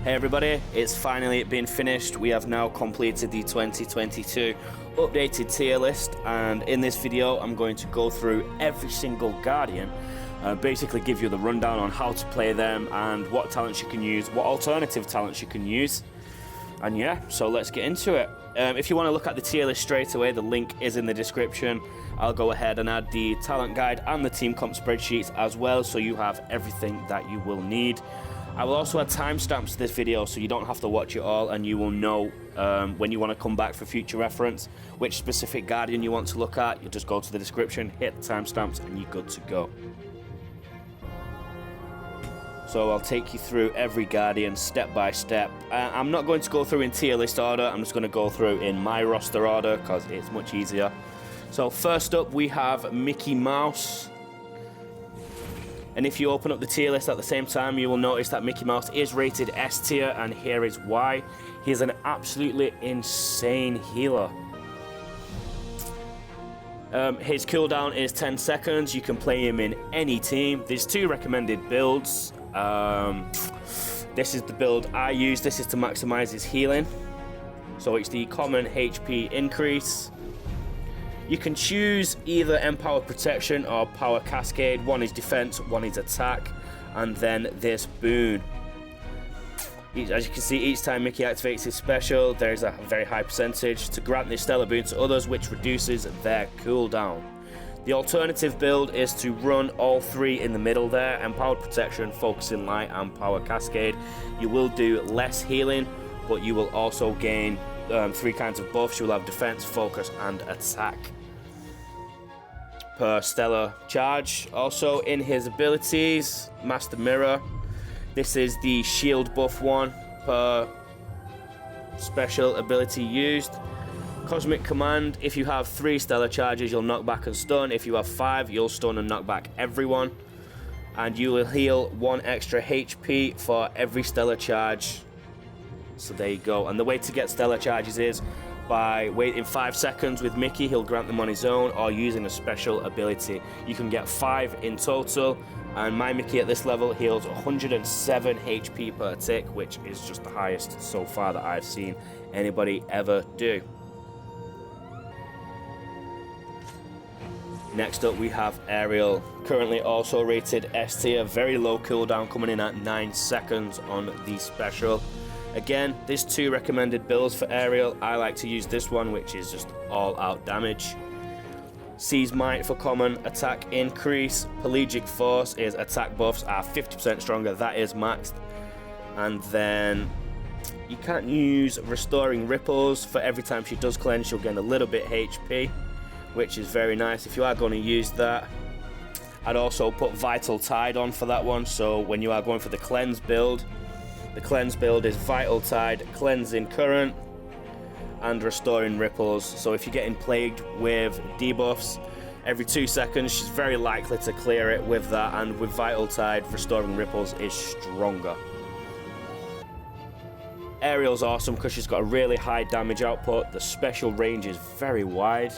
Hey everybody, it's finally been finished. We have now completed the 2022 updated tier list, and in this video I'm going to go through every single Guardian, basically give you the rundown on how to play them and what talents you can use, what alternative talents you can use, and yeah, so let's get into it. If you want to look at the tier list straight away, the link is in the description. I'll go ahead and add the talent guide and the team comp spreadsheets as well, so you have everything that you will need. I will also add timestamps to this video so you don't have to watch it all, and you will know when you want to come back for future reference which specific Guardian you want to look at. You just go to the description, hit the timestamps, and you're good to go. So I'll take you through every Guardian step by step. I'm not going to go through in tier list order, I'm just going to go through in my roster order because it's much easier. So first up we have Mickey Mouse. And if you open up the tier list at the same time, you will notice that Mickey Mouse is rated S tier, and here is why. He's an absolutely insane healer. His cooldown is 10 seconds. You can play him in any team. There's two recommended builds. This is the build I use. This is to maximize his healing. So it's the common HP increase. You can choose either Empower Protection or Power Cascade. One is defense, one is attack, and then this boon. As you can see, each time Mickey activates his special, there's a very high percentage to grant this stellar boon to others, which reduces their cooldown. The alternative build is to run all three in the middle there: Empowered Protection, Focusing Light, and Power Cascade. You will do less healing, but you will also gain three kinds of buffs. You will have defense, focus, and attack per stellar charge. Also in his abilities, Master Mirror, this is the shield buff one per special ability used. Cosmic Command, if you have 3 stellar charges you'll knock back and stun. If you have 5 you'll stun and knock back everyone, and you will heal 1 extra HP for every stellar charge. So there you go. And the way to get stellar charges is by waiting 5 seconds with Mickey, he'll grant them on his own, or using a special ability. You can get 5 in total, and my Mickey at this level heals 107 HP per tick, which is just the highest so far that I've seen anybody ever do. Next up we have Ariel, currently also rated S tier, very low cooldown, coming in at 9 seconds on the special. Again, there's 2 recommended builds for Ariel. I like to use this one, which is just all-out damage. Seize Might for common attack increase. Pelagic Force is attack buffs are 50% stronger. That is maxed. And then you can't use Restoring Ripples. For every time she does cleanse, she'll gain a little bit HP, which is very nice if you are going to use that. I'd also put Vital Tide on for that one. So when you are going for the cleanse build, the cleanse build is Vital Tide, Cleansing Current, and Restoring Ripples. So if you're getting plagued with debuffs every 2 seconds, she's very likely to clear it with that, and with Vital Tide, Restoring Ripples is stronger. Ariel's awesome because she's got a really high damage output. The special range is very wide,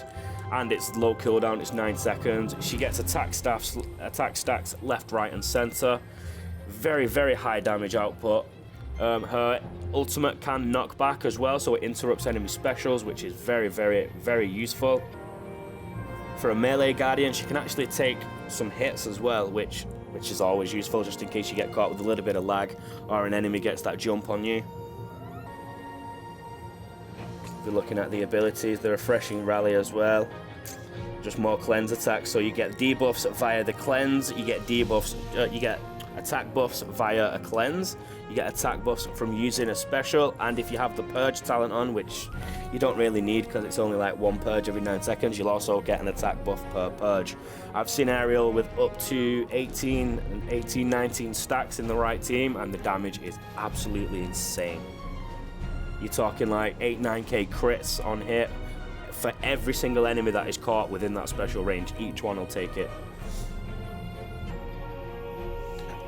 and it's low cooldown, it's 9 seconds. She gets attack stacks left, right, and center. Very, very high damage output. Her ultimate can knock back as well, so it interrupts enemy specials, which is very, very, very useful. For a melee Guardian, she can actually take some hits as well, which is always useful, just in case you get caught with a little bit of lag or an enemy gets that jump on you. If you're looking at the abilities, the Refreshing Rally as well, just more cleanse attacks. So you get debuffs via the cleanse, you get debuffs, you get attack buffs via a cleanse, you get attack buffs from using a special, and if you have the purge talent on, which you don't really need because it's only like 1 purge every 9 seconds, you'll also get an attack buff per purge. I've seen Ariel with up to 19 stacks in the right team, and the damage is absolutely insane. You're talking like 8-9k crits on hit for every single enemy that is caught within that special range. Each one will take it.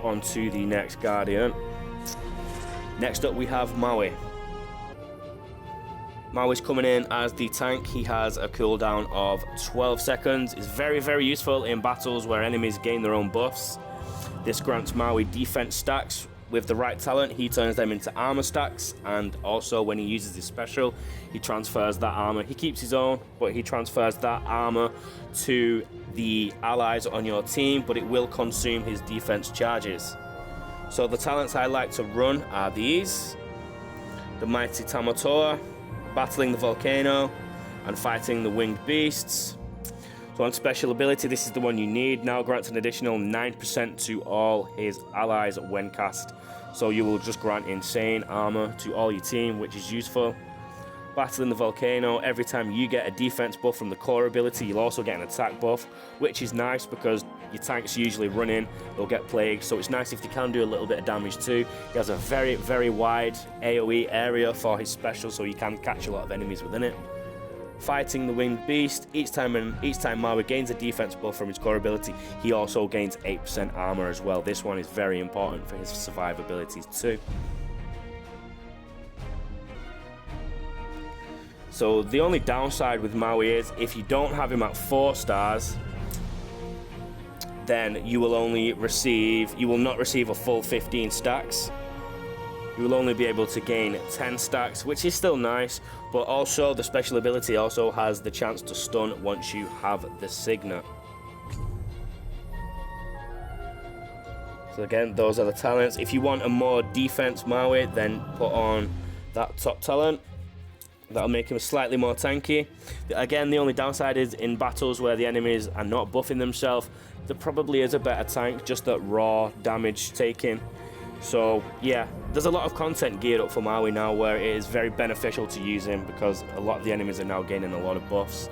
On to the next Guardian. Next up we have Maui. Maui's coming in as the tank. He has a cooldown of 12 seconds. It's very, very useful in battles where enemies gain their own buffs. This grants Maui defense stacks with the right talent, he turns them into armor stacks, and also when he uses his special, he transfers that armor. He keeps his own, but he transfers that armor to the allies on your team, but it will consume his defense charges. So the talents I like to run are these: the Mighty Tamatoa, battling the volcano, and fighting the winged beasts. So on special ability, this is the one you need. Now grants an additional 9% to all his allies when cast. So you will just grant insane armor to all your team, which is useful. Battling the volcano, every time you get a defense buff from the core ability, you'll also get an attack buff, which is nice because your tanks usually run in, they'll get plagued, so it's nice if they can do a little bit of damage too. He has a very, very wide AoE area for his special, so you can catch a lot of enemies within it. Fighting the winged beast, each time Maui gains a defense buff from his core ability, he also gains 8% armor as well. This one is very important for his survivability too. So the only downside with Maui is if you don't have him at 4 stars, then you will not receive a full 15 stacks. You will only be able to gain 10 stacks, which is still nice, but also the special ability also has the chance to stun once you have the signet. So again, those are the talents. If you want a more defense Maui, then put on that top talent. That'll make him slightly more tanky. Again, the only downside is in battles where the enemies are not buffing themselves, there probably is a better tank, just that raw damage taking. So yeah, there's a lot of content geared up for Maui now where it is very beneficial to use him because a lot of the enemies are now gaining a lot of buffs.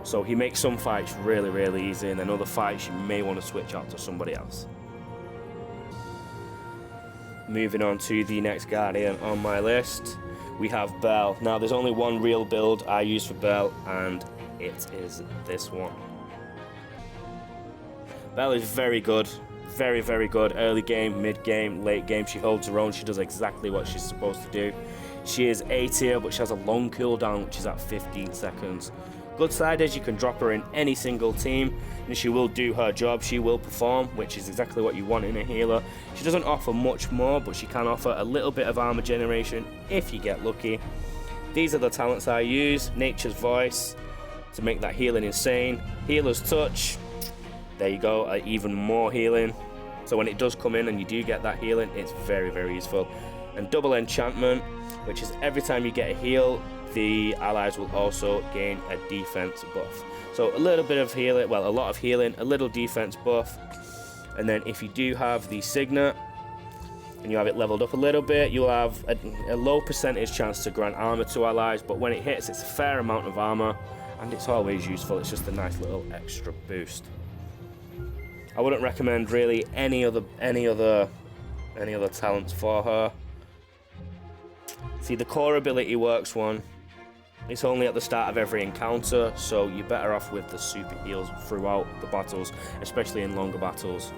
So he makes some fights really, really easy, and then other fights you may want to switch out to somebody else. Moving on to the next Guardian on my list, we have Belle. Now there's only one real build I use for Belle, and it is this one. Belle is very good. Very, very good. Early game, mid game, late game, she holds her own. She does exactly what she's supposed to do. She is A tier, but she has a long cooldown, which is at 15 seconds. Good side is you can drop her in any single team, and she will do her job. She will perform, which is exactly what you want in a healer. She doesn't offer much more, but she can offer a little bit of armor generation if you get lucky. These are the talents I use. Nature's Voice to make that healing insane. Healer's Touch. There you go, even more healing. So when it does come in and you do get that healing, it's very, very useful. And Double Enchantment, which is every time you get a heal, the allies will also gain a defense buff. So a little bit of healing, well, a lot of healing, a little defense buff. And then if you do have the signet, and you have it leveled up a little bit, you'll have a low percentage chance to grant armor to allies, but when it hits, it's a fair amount of armor, and it's always useful. It's just a nice little extra boost. I wouldn't recommend really any other talents for her. See, the core ability works one. It's only at the start of every encounter, so you're better off with the super heals throughout the battles, especially in longer battles.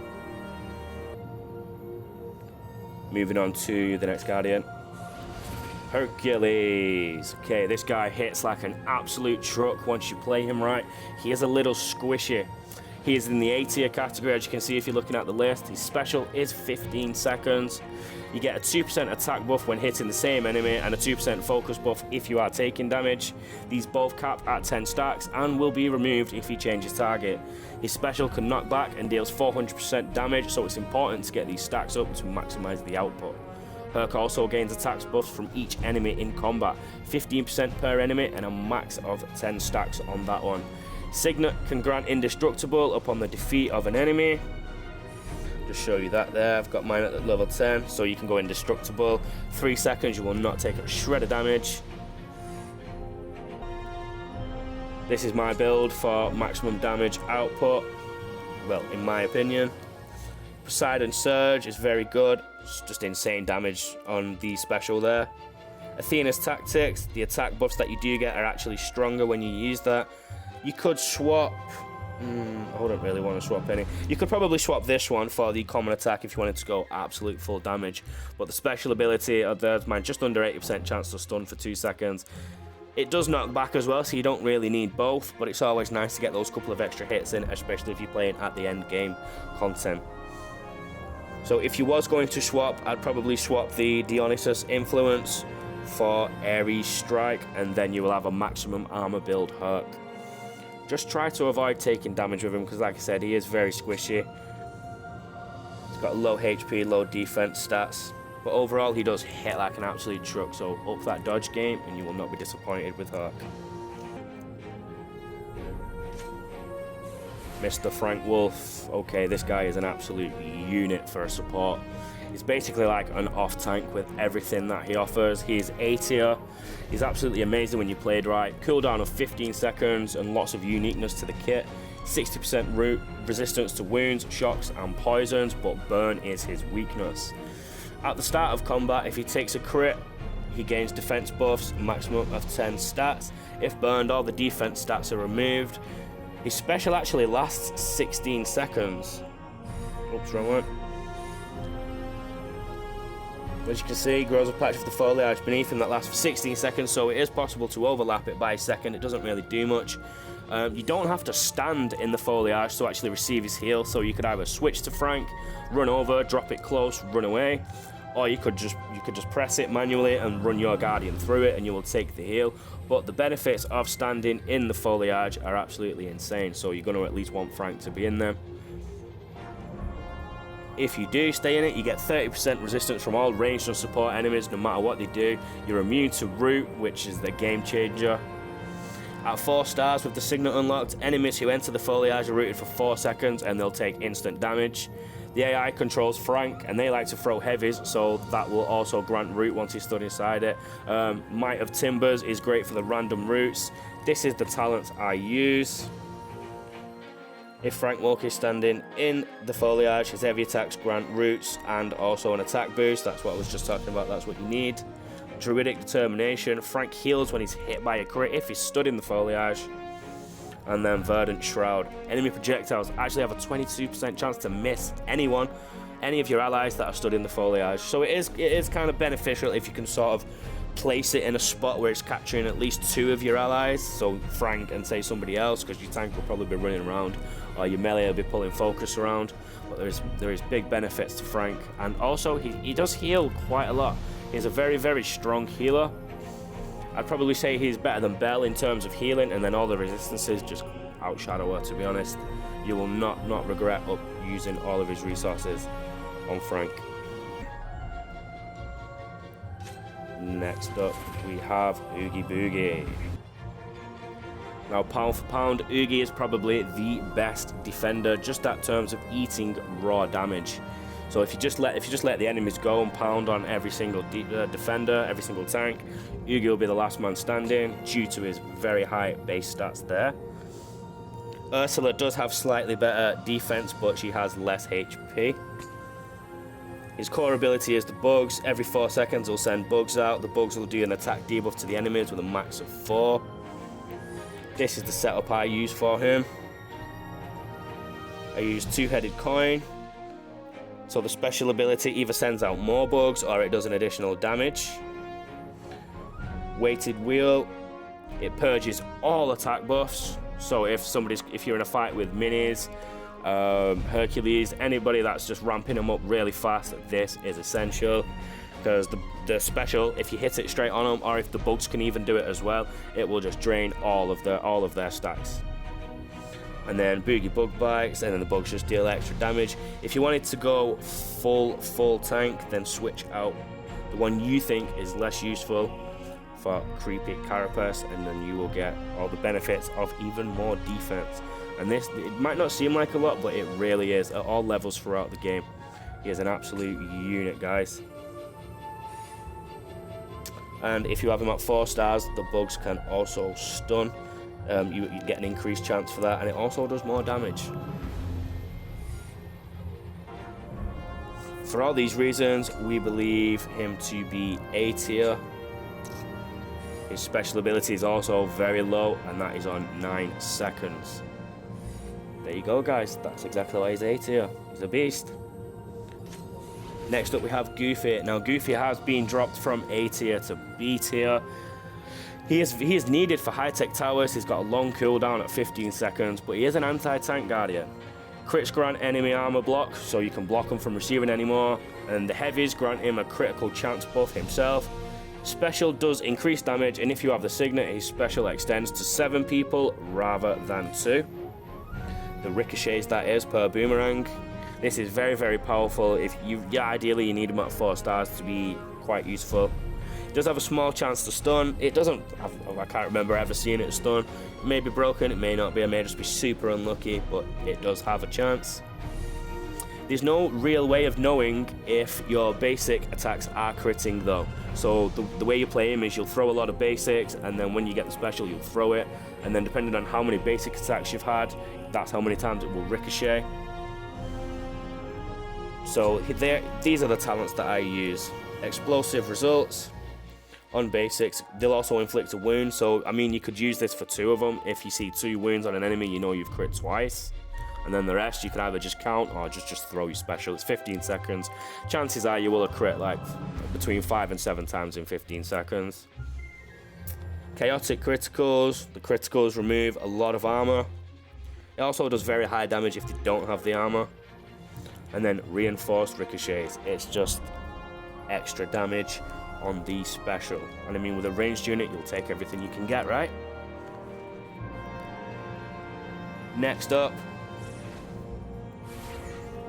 Moving on to the next Guardian. Hercules. Okay, this guy hits like an absolute truck once you play him right. He is a little squishy. He is in the A tier category, as you can see if you're looking at the list. His special is 15 seconds. You get a 2% attack buff when hitting the same enemy and a 2% focus buff if you are taking damage. These both cap at 10 stacks and will be removed if he changes target. His special can knock back and deals 400% damage, so it's important to get these stacks up to maximize the output. Herc also gains attacks buffs from each enemy in combat, 15% per enemy and a max of 10 stacks on that one. Signet can grant indestructible upon the defeat of an enemy. Just show you that there. I've got mine at level 10, so you can go indestructible. 3 seconds, you will not take a shred of damage. This is my build for maximum damage output, well, in my opinion. Poseidon Surge is very good. It's just insane damage on the special there. Athena's Tactics, the attack buffs that you do get are actually stronger when you use that. You could swap, I wouldn't really want to swap any. You could probably swap this one for the common attack if you wanted to go absolute full damage. But the special ability of there's mine, just under 80% chance to stun for 2 seconds. It does knock back as well, so you don't really need both, but it's always nice to get those couple of extra hits in, especially if you're playing at the end game content. So if you was going to swap, I'd probably swap the Dionysus Influence for Ares Strike, and then you will have a maximum armor build Herc. Just try to avoid taking damage with him, because like I said, he is very squishy. He's got low HP, low defense stats, but overall he does hit like an absolute truck, so up that dodge game and you will not be disappointed with Herc. Mr. Frank Wolf. Okay, this guy is an absolute unit for a support. He's basically like an off-tank with everything that he offers. He's A tier. He's absolutely amazing when you played right. Cooldown of 15 seconds and lots of uniqueness to the kit. 60% root resistance to wounds, shocks and poisons, but burn is his weakness. At the start of combat, if he takes a crit, he gains defense buffs, maximum of 10 stats. If burned, all the defense stats are removed. His special actually lasts 16 seconds. Oops, wrong one. As you can see, grows a patch of the foliage beneath him that lasts for 16 seconds, so it is possible to overlap it by a second. It doesn't really do much. You don't have to stand in the foliage to actually receive his heal, so you could either switch to Frank, run over, drop it close, run away, or you could just press it manually and run your Guardian through it and you will take the heal. But the benefits of standing in the foliage are absolutely insane, so you're going to at least want Frank to be in there. If you do stay in it, you get 30% resistance from all ranged and support enemies no matter what they do. You're immune to root, which is the game changer. At 4 stars with the signet unlocked, enemies who enter the foliage are rooted for 4 seconds and they'll take instant damage. The AI controls Frank and they like to throw heavies, so that will also grant root once he's stood inside it. Might of Timbers is great for the random roots. This is the talent I use. If Frank Wolf is standing in the foliage, his heavy attacks grant roots and also an attack boost. That's what I was just talking about, that's what you need. Druidic Determination. Frank heals when he's hit by a crit if he's stood in the foliage. And then Verdant Shroud. Enemy projectiles actually have a 22% chance to miss any of your allies that are stood in the foliage. So it is kind of beneficial if you can sort of place it in a spot where it's capturing at least 2 of your allies, so Frank and say somebody else, because your tank will probably be running around, or your melee will be pulling focus around. But there is big benefits to Frank, and also he does heal quite a lot. He's a very, very strong healer. I'd probably say he's better than Belle in terms of healing, and then all the resistances just outshadow her, to be honest. You will not regret using all of his resources on Frank. Next up, we have Oogie Boogie. Now, pound for pound, Oogie is probably the best defender, just in terms of eating raw damage. So if you just let the enemies go and pound on every single defender, every single tank, Oogie will be the last man standing due to his very high base stats there. Ursula does have slightly better defense, but she has less HP. His core ability is the bugs. Every 4 seconds he'll send bugs out. The bugs will do an attack debuff to the enemies with a max of 4. This is the setup I use for him. I use Two-Headed Coin. So the special ability either sends out more bugs or it does an additional damage. Weighted Wheel. It purges all attack buffs. So if you're in a fight with minis, Hercules, anybody that's just ramping them up really fast, this is essential, because the special, if you hit it straight on them, or if the bugs can even do it as well, it will just drain all of their stacks. And then Boogie Bug Bites, and then the bugs just deal extra damage. If you wanted to go full tank, then switch out the one you think is less useful for Creepy Carapace, and then you will get all the benefits of even more defense. And this, it might not seem like a lot, but it really is at all levels throughout the game. He is an absolute unit, guys. And if you have him at 4 stars, the bugs can also stun. You get an increased chance for that, and it also does more damage. For all these reasons, we believe him to be A tier. His special ability is also very low, and that is on 9 seconds. There you go, guys. That's exactly why he's A tier. He's a beast. Next up, we have Goofy. Now, Goofy has been dropped from A tier to B tier. He is needed for high-tech towers. He's got a long cooldown at 15 seconds, but he is an anti-tank guardian. Crits grant enemy armor block, so you can block them from receiving any more. And the heavies grant him a critical chance buff himself. Special does increase damage, and if you have the signet, his special extends to 7 people rather than 2. The ricochets, that is, per boomerang. This is very, very powerful. If you, ideally you need him at 4 stars to be quite useful. It does have a small chance to stun. It doesn't, I can't remember ever seeing it stun. It may be broken, it may not be, it may just be super unlucky, but it does have a chance. There's no real way of knowing if your basic attacks are critting though. So the way you play him is you'll throw a lot of basics, and then when you get the special you'll throw it, and then depending on how many basic attacks you've had, that's how many times it will ricochet. So these are the talents that I use. Explosive results on basics. They'll also inflict a wound, so I mean you could use this for 2 of them. If you see 2 wounds on an enemy, you know you've crit twice. And then the rest you can either just count or just throw your special. It's 15 seconds. Chances are you will have crit like between 5 and 7 times in 15 seconds. Chaotic criticals. The criticals remove a lot of armor. It also does very high damage if they don't have the armor. And then reinforced ricochets. It's just extra damage on the special. And I mean, with a ranged unit, you'll take everything you can get, right? Next up,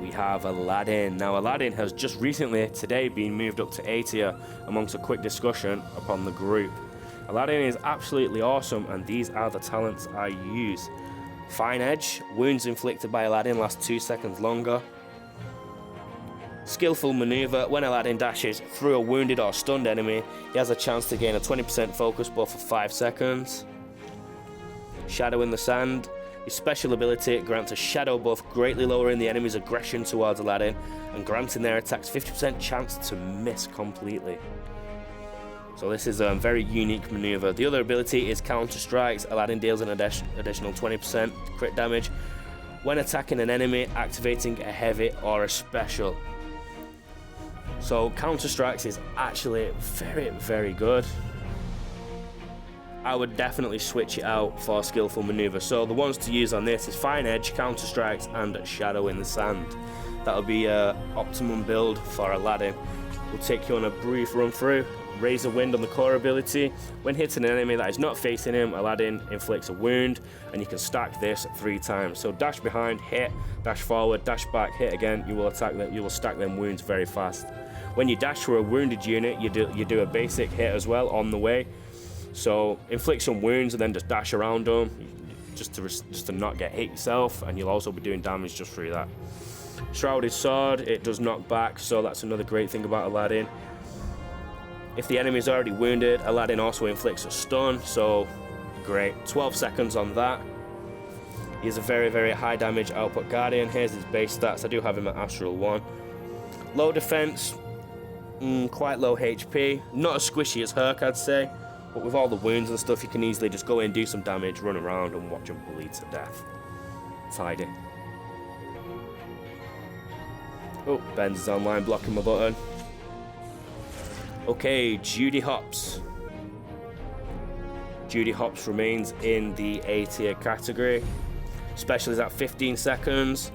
we have Aladdin. Now, Aladdin has just recently, today, been moved up to A tier amongst a quick discussion upon the group. Aladdin is absolutely awesome, and these are the talents I use. Fine Edge. Wounds inflicted by Aladdin last 2 seconds longer. Skillful Maneuver. When Aladdin dashes through a wounded or stunned enemy, he has a chance to gain a 20% focus buff for 5 seconds. Shadow in the Sand. His special ability grants a shadow buff, greatly lowering the enemy's aggression towards Aladdin and granting their attacks 50% chance to miss completely. So this is a very unique maneuver. The other ability is Counter Strikes. Aladdin deals an additional 20% crit damage when attacking an enemy, activating a heavy or a special. So Counter Strikes is actually very, very good. I would definitely switch it out for Skillful Maneuver. So the ones to use on this is Fine Edge, Counter Strikes, and Shadow in the Sand. That'll be an optimum build for Aladdin. We'll take you on a brief run through. Razor Wind on the core ability. When hitting an enemy that is not facing him, Aladdin inflicts a wound, and you can stack this 3 times. So dash behind, hit, dash forward, dash back, hit again. You will attack them. You will stack them wounds very fast. When you dash through a wounded unit, you do a basic hit as well on the way. So inflict some wounds and then just dash around them, just to not get hit yourself, and you'll also be doing damage just through that. Shrouded Sword, it does knock back, so that's another great thing about Aladdin. If the enemy is already wounded, Aladdin also inflicts a stun, so great. 12 seconds on that. He's a very, very high damage output guardian. Here's his base stats. I do have him at Astral 1. Low defense, quite low HP. Not as squishy as Herc, I'd say. But with all the wounds and stuff, you can easily just go in, do some damage, run around, and watch him bleed to death. Tidy. Oh, Ben's is online, blocking my button. Okay, Judy Hops. Judy Hops remains in the A tier category. Special is at 15 seconds.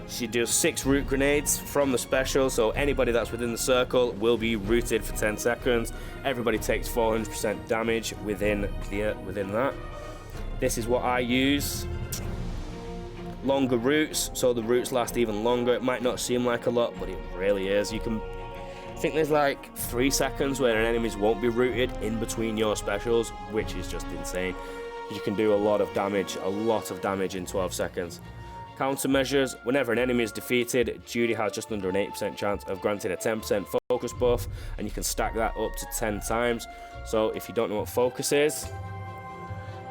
She does 6 root grenades from the special, so anybody that's within the circle will be rooted for 10 seconds. Everybody takes 400% damage within that. This is what I use. Longer roots, so the roots last even longer. It might not seem like a lot, but it really is. I think there's like 3 seconds where an enemies won't be rooted in between your specials, which is just insane. You can do a lot of damage in 12 seconds. Countermeasures. Whenever an enemy is defeated, Judy has just under an 8% chance of granting a 10% focus buff, and you can stack that up to 10 times. So if you don't know what focus is,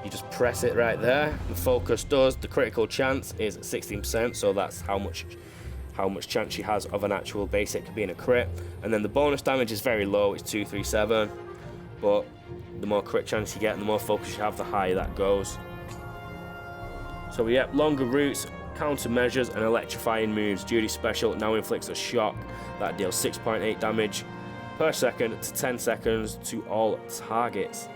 you just press it right there. The focus does, the critical chance is 16%, so that's how much chance she has of an actual basic being a crit. And then the bonus damage is very low, it's 237, but the more crit chance you get and the more focus you have, the higher that goes. So yeah, longer routes, countermeasures, and electrifying moves. Judy's special now inflicts a shock that deals 6.8 damage per second to 10 seconds to all targets.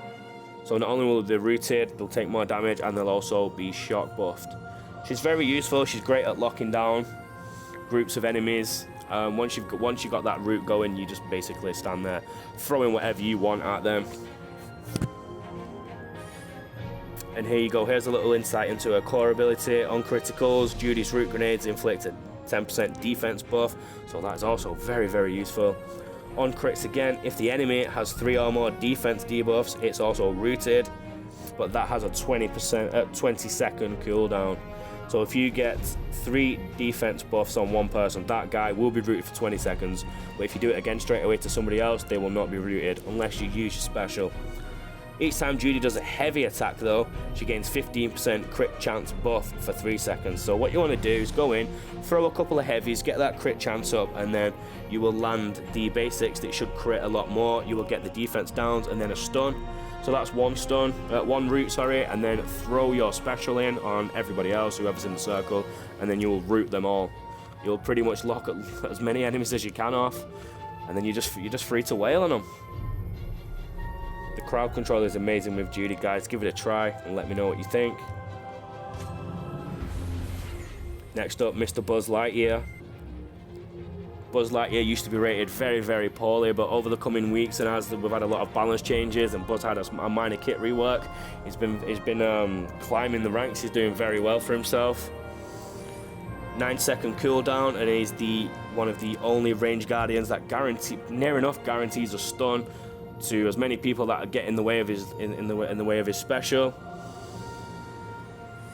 So not only will they be rooted, they'll take more damage, and they'll also be shock buffed. She's very useful. She's great at locking down groups of enemies. Once you've got that route going, you just basically stand there throwing whatever you want at them. And here you go. Here's a little insight into her core ability. On criticals, Judy's root grenades inflict a 10% defense buff, so that is also very, very useful. On crits again, if the enemy has 3 or more defense debuffs, it's also rooted, but that has a 20-second cooldown. So if you get 3 defense buffs on one person, that guy will be rooted for 20 seconds. But if you do it again straight away to somebody else, they will not be rooted unless you use your special. Each time Judy does a heavy attack though, she gains 15% crit chance buff for 3 seconds. So what you want to do is go in, throw a couple of heavies, get that crit chance up, and then you will land the basics that should crit a lot more. You will get the defense downs and then a stun. So that's one root, sorry, and then throw your special in on everybody else, whoever's in the circle, and then you will root them all. You'll pretty much lock as many enemies as you can off, and then you're just free to wail on them. The crowd control is amazing with Judy, guys. Give it a try and let me know what you think. Next up, Mr. Buzz Lightyear. Buzz Lightyear used to be rated very, very poorly, but over the coming weeks and as we've had a lot of balance changes and Buzz had a minor kit rework, he's been climbing the ranks. He's doing very well for himself. 9-second cooldown, and he's one of the only range guardians that near enough guarantees a stun to as many people that get in the way of his in the way of his special.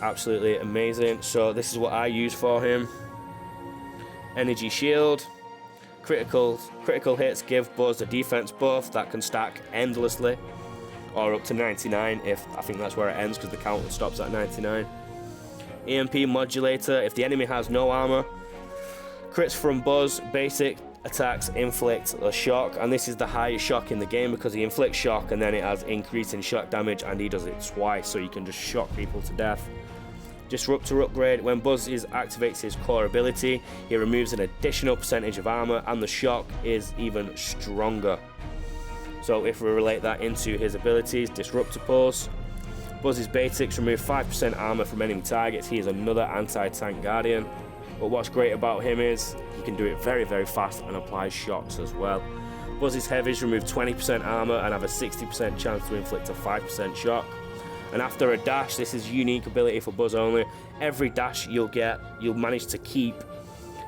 Absolutely amazing. So this is what I use for him. Energy shield. Critical hits give Buzz a defense buff that can stack endlessly, or up to 99 if I think that's where it ends because the count stops at 99. EMP modulator. If the enemy has no armor, crits from Buzz basic attacks inflict a shock, and this is the highest shock in the game because he inflicts shock and then it has increasing shock damage, and he does it twice, so you can just shock people to death. Disruptor upgrade. When Buzz activates his core ability, he removes an additional percentage of armor, and the shock is even stronger. So if we relate that into his abilities, Disruptor Pulse. Buzz's basics remove 5% armor from enemy targets. He is another anti-tank guardian. But what's great about him is he can do it very, very fast and applies shocks as well. Buzz's heavies remove 20% armor and have a 60% chance to inflict a 5% shock. And after a dash, this is a unique ability for Buzz only. Every dash you'll manage to keep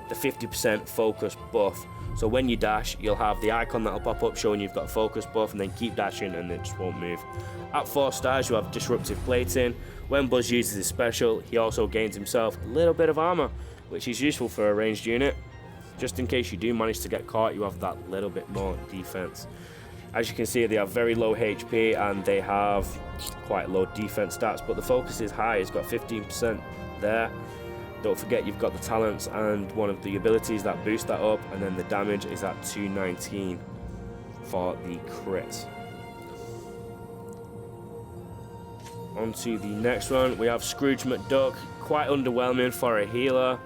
the 50% focus buff. So when you dash, you'll have the icon that'll pop up showing you've got a focus buff, and then keep dashing and it just won't move. At 4 stars, you have disruptive plating. When Buzz uses his special, he also gains himself a little bit of armor, which is useful for a ranged unit. Just in case you do manage to get caught, you have that little bit more defense. As you can see, they have very low HP and they have quite low defense stats, but the focus is high. It's got 15% there. Don't forget you've got the talents and one of the abilities that boost that up, and then the damage is at 219 for the crit. On to the next one, we have Scrooge McDuck. Quite underwhelming for a healer.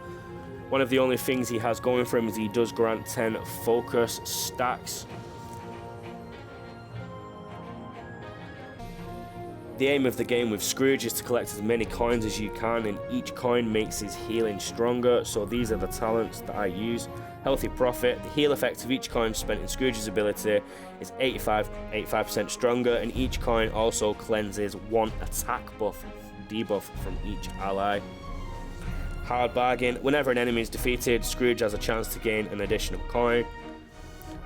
One of the only things he has going for him is he does grant 10 focus stacks. The aim of the game with Scrooge is to collect as many coins as you can, and each coin makes his healing stronger, so these are the talents that I use. Healthy Profit. The heal effect of each coin spent in Scrooge's ability is 85% stronger, and each coin also cleanses 1 attack debuff from each ally. Hard Bargain. Whenever an enemy is defeated, Scrooge has a chance to gain an additional coin.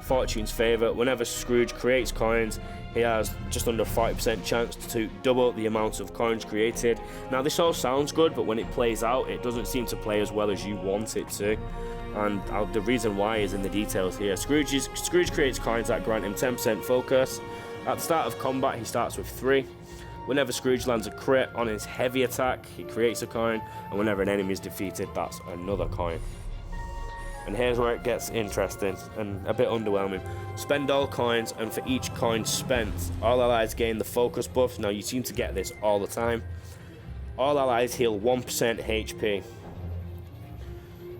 Fortune's Favour. Whenever Scrooge creates coins, he has just under 40% chance to double the amount of coins created. Now this all sounds good, but when it plays out, it doesn't seem to play as well as you want it to. And the reason why is in the details here. Scrooge creates coins that grant him 10% focus. At the start of combat, he starts with 3. Whenever Scrooge lands a crit on his heavy attack, he creates a coin, and whenever an enemy is defeated, that's another coin. And here's where it gets interesting and a bit underwhelming. Spend all coins, and for each coin spent, all allies gain the focus buff. Now you seem to get this all the time. All allies heal 1% HP.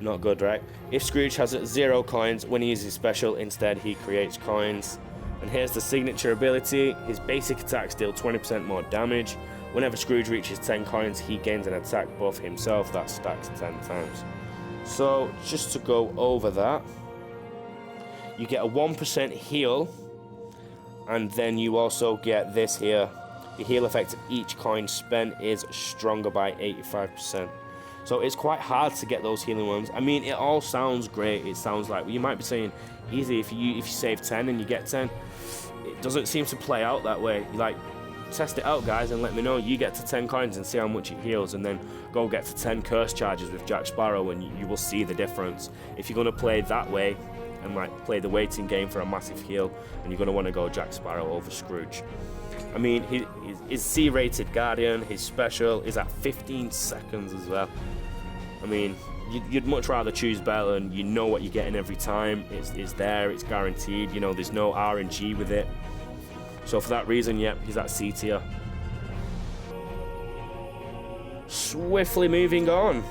Not good, right? If Scrooge has 0 coins, when he uses special, instead he creates coins. And here's the signature ability. His basic attacks deal 20% more damage. Whenever Scrooge reaches 10 coins, he gains an attack buff himself that stacks 10 times. So, just to go over that, you get a 1% heal, and then you also get this here. The heal effect of each coin spent is stronger by 85%. So it's quite hard to get those healing ones. I mean, it all sounds great. It sounds like, well, you might be saying, easy if you save 10 and you get 10. It doesn't seem to play out that way. You like, test it out, guys, and let me know. You get to 10 coins and see how much it heals, and then go get to 10 curse charges with Jack Sparrow, and you will see the difference. If you're going to play that way and like play the waiting game for a massive heal, and you're going to want to go Jack Sparrow over Scrooge. I mean, his C-rated Guardian, his special is at 15 seconds as well. I mean, you'd much rather choose Belle, and you know what you're getting every time. It's there, it's guaranteed. You know, there's no RNG with it. So for that reason, yep, he's at C tier. Swiftly moving on.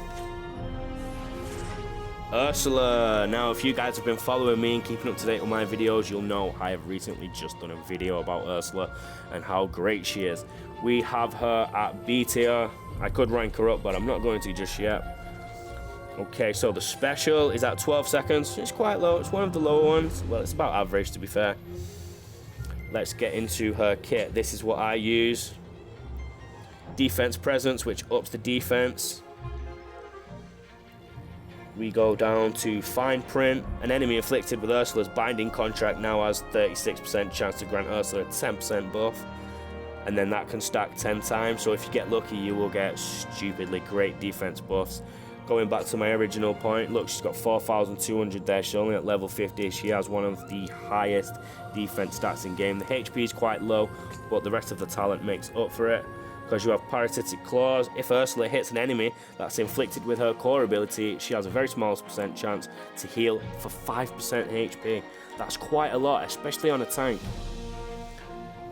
Ursula. Now, if you guys have been following me and keeping up to date with my videos, you'll know I have recently just done a video about Ursula and how great she is. We have her at B tier. I could rank her up, but I'm not going to just yet. Okay, so the special is at 12 seconds. It's quite low. It's one of the lower ones. Well, it's about average, to be fair. Let's get into her kit. This is what I use. Defense Presence, which ups the defense. We go down to Fine Print. An enemy inflicted with Ursula's Binding Contract now has 36% chance to grant Ursula a 10% buff. And then that can stack 10 times. So if you get lucky, you will get stupidly great defense buffs. Going back to my original point, look, she's got 4,200 there. She's only at level 50. She has one of the highest defense stats in game. The HP is quite low, but the rest of the talent makes up for it. Because you have Parasitic Claws. If Ursula hits an enemy that's inflicted with her core ability, she has a very small percent chance to heal for 5% HP. That's quite a lot, especially on a tank.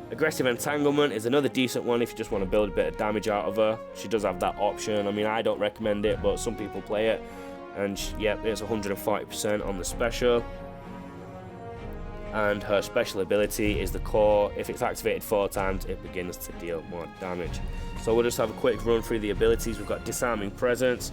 Aggressive Entanglement is another decent one if you just want to build a bit of damage out of her. She does have that option. I mean, I don't recommend it, but some people play it. And yep, it's 140% on the special. And her special ability is the core. If it's activated 4 times, it begins to deal more damage. So we'll just have a quick run through the abilities. We've got Disarming Presence.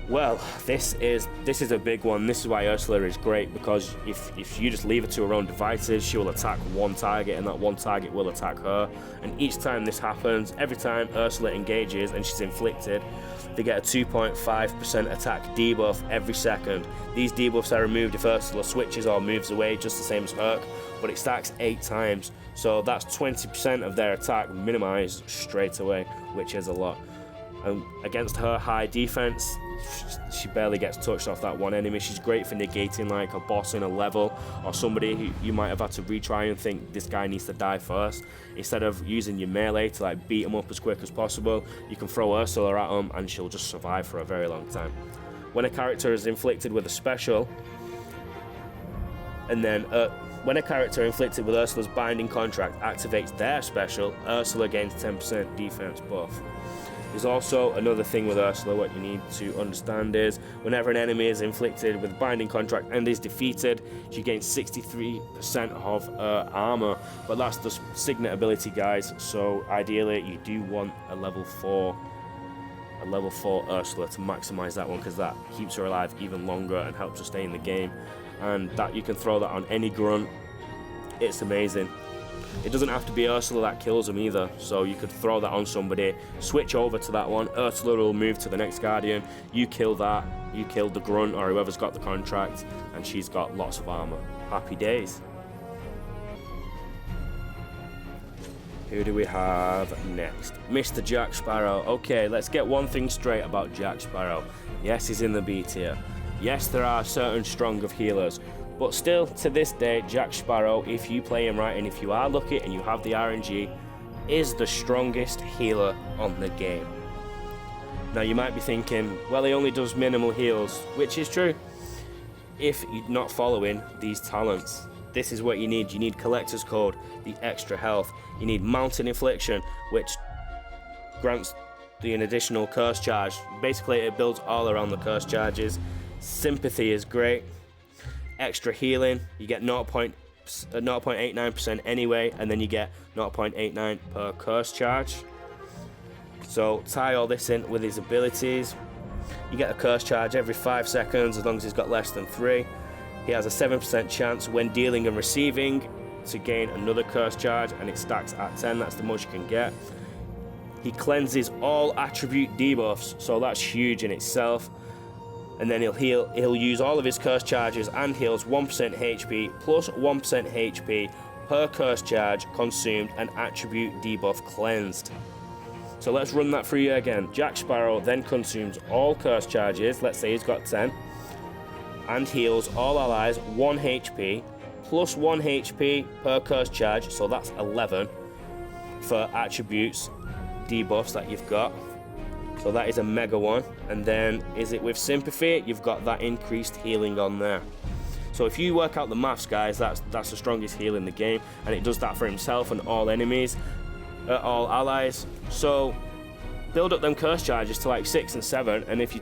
Well, this is a big one. This is why Ursula is great, because if you just leave her to her own devices, she will attack one target, and that one target will attack her. And each time this happens, every time Ursula engages and she's inflicted, they get a 2.5% attack debuff every second. These debuffs are removed if Ursula switches or moves away, just the same as Herc, but it stacks 8 times. So that's 20% of their attack minimized straight away, which is a lot. Against her high defense, she barely gets touched off that one enemy. She's great for negating like a boss in a level, or somebody who you might have had to retry and think this guy needs to die first. Instead of using your melee to like beat him up as quick as possible, you can throw Ursula at him and she'll just survive for a very long time. When a character is inflicted with a special, and then when a character inflicted with Ursula's Binding Contract activates their special, Ursula gains 10% defense buff. There's also another thing with Ursula. What you need to understand is whenever an enemy is inflicted with Binding Contract and is defeated, she gains 63% of armor. But that's the signet ability, guys. So ideally, you do want a level 4 Ursula to maximize that one, because that keeps her alive even longer and helps her stay in the game. And that you can throw that on any grunt. It's amazing. It doesn't have to be Ursula that kills him either, so you could throw that on somebody, switch over to that one, Ursula will move to the next Guardian, you kill that, you kill the grunt or whoever's got the contract, and she's got lots of armor. Happy days. Who do we have next? Mr. Jack Sparrow. Okay, let's get one thing straight about Jack Sparrow. Yes, he's in the B tier. Yes, there are certain strong of healers. But still, to this day, Jack Sparrow, if you play him right and if you are lucky and you have the RNG, is the strongest healer on the game. Now you might be thinking, well, he only does minimal heals, which is true. If you're not following these talents, this is what you need. You need Collector's Code, the extra health. You need Mountain Infliction, which grants an additional curse charge. Basically, it builds all around the curse charges. Sympathy is great. Extra healing, you get 0.89% anyway, and then you get 0.89 per curse charge. So tie all this in with his abilities. You get a curse charge every 5 seconds as long as he's got less than 3. He has a 7% chance when dealing and receiving to gain another curse charge, and it stacks at 10. That's the most you can get. He cleanses all attribute debuffs, so that's huge in itself. And then he'll use all of his curse charges and heals 1% HP plus 1% HP per curse charge consumed and attribute debuff cleansed. So let's run that through you again. Jack Sparrow then consumes all curse charges, let's say he's got 10, and heals all allies 1 HP plus 1 HP per curse charge, so that's 11 for attributes debuffs that you've got. So that is a mega one. And then is it with sympathy? You've got that increased healing on there. So if you work out the maths, guys, that's the strongest heal in the game, and it does that for himself and all enemies, all allies. So build up them curse charges to like 6 and 7, and if you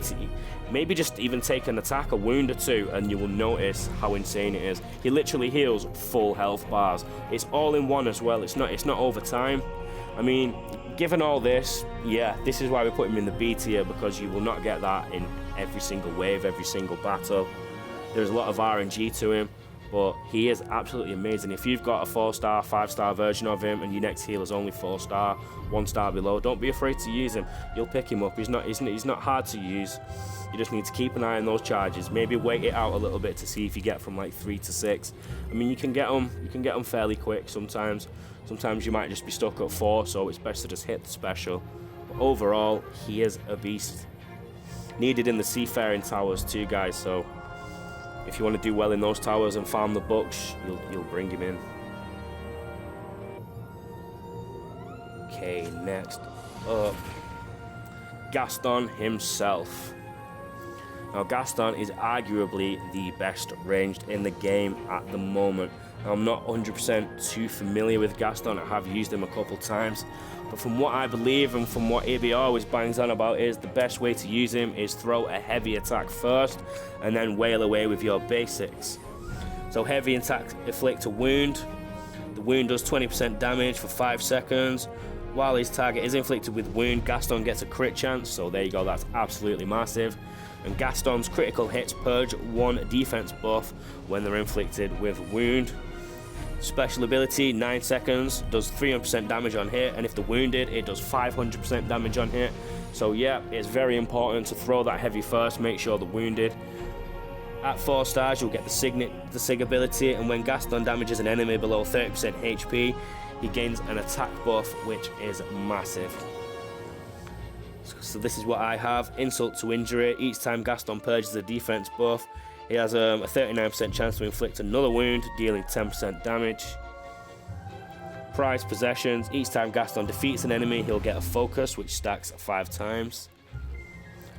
maybe just even take an attack, a wound or 2, and you will notice how insane it is. He literally heals full health bars. It's all in one as well. It's not over time. I mean, given all this, yeah, this is why we put him in the B tier, because you will not get that in every single wave, every single battle. There's a lot of RNG to him, but he is absolutely amazing. If you've got a 4-star, 5-star version of him and your next healer is only 4-star, 1-star below, don't be afraid to use him. You'll pick him up. He's not hard to use. You just need to keep an eye on those charges. Maybe wait it out a little bit to see if you get from like 3 to 6. I mean, you can get them fairly quick sometimes. Sometimes you might just be stuck at 4, so it's best to just hit the special. But overall, he is a beast. Needed in the Seafaring Towers too, guys, so if you want to do well in those towers and farm the books, you'll bring him in. Okay, next up, Gaston himself. Now, Gaston is arguably the best ranged in the game at the moment. I'm not 100% too familiar with Gaston. I have used him a couple times, but from what I believe and from what AB always bangs on about is the best way to use him is throw a heavy attack first and then wail away with your basics. So heavy attack inflict a wound. The wound does 20% damage for 5 seconds. While his target is inflicted with wound, Gaston gets a crit chance, so there you go, that's absolutely massive. And Gaston's critical hits purge 1 defense buff when they're inflicted with wound. Special ability, 9 seconds, does 300% damage on hit, and if they're wounded, it does 500% damage on hit. So yeah, it's very important to throw that heavy first, make sure they're wounded. At 4 stars, you'll get the Sig ability, and when Gaston damages an enemy below 30% HP, he gains an attack buff, which is massive. So this is what I have. Insult to injury. Each time Gaston purges a defense buff, he has a 39% chance to inflict another wound, dealing 10% damage. Prized possessions. Each time Gaston defeats an enemy, he'll get a focus, which stacks 5 times.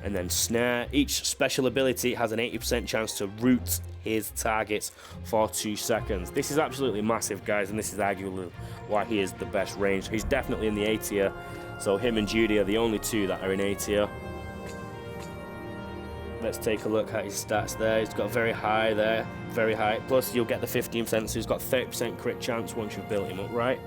And then snare. Each special ability has an 80% chance to root his targets for 2 seconds. This is absolutely massive, guys, and this is arguably why he is the best range. He's definitely in the A tier. So him and Judy are the only 2 that are in A tier. Let's take a look at his stats there. He's got very high there, very high. Plus you'll get the 15%, so he's got 30% crit chance once you've built him up right.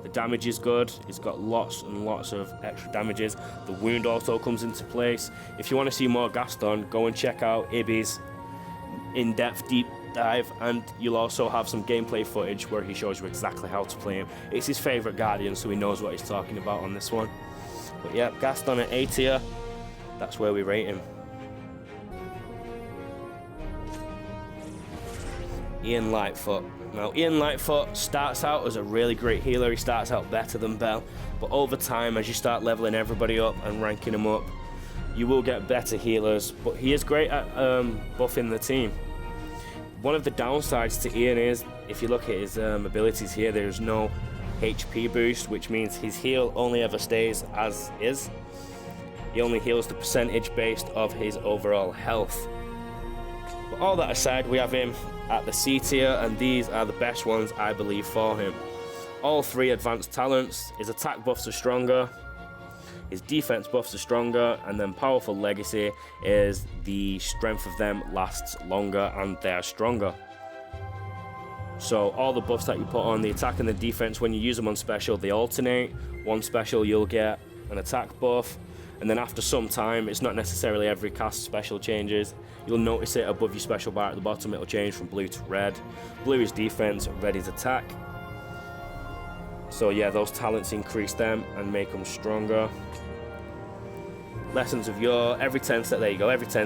The damage is good. He's got lots and lots of extra damages. The wound also comes into place. If you want to see more Gaston, go and check out Ibby's in-depth deep dive, and you'll also have some gameplay footage where he shows you exactly how to play him. It's his favorite guardian, so he knows what he's talking about on this one. But yeah, Gaston at A tier, that's where we rate him. Ian Lightfoot. Now, Ian Lightfoot starts out as a really great healer. He starts out better than Belle, but over time, as you start leveling everybody up and ranking them up, you will get better healers. But he is great at buffing the team. One of the downsides to Ian is, if you look at his abilities here, there's no HP boost, which means his heal only ever stays as is. He only heals the percentage based of his overall health. But all that aside, we have him at the C tier, and these are the best ones I believe for him. All 3 advanced talents. His attack buffs are stronger, his defense buffs are stronger, and then powerful legacy is the strength of them lasts longer and they are stronger. So all the buffs that you put on, the attack and the defense, when you use them on special, they alternate. One special you'll get an attack buff, and then after some time, it's not necessarily every cast special changes, you'll notice it above your special bar at the bottom. It'll change from blue to red. Blue is defense, red is attack. So yeah, those talents increase them and make them stronger. Lessons of Yore, every 10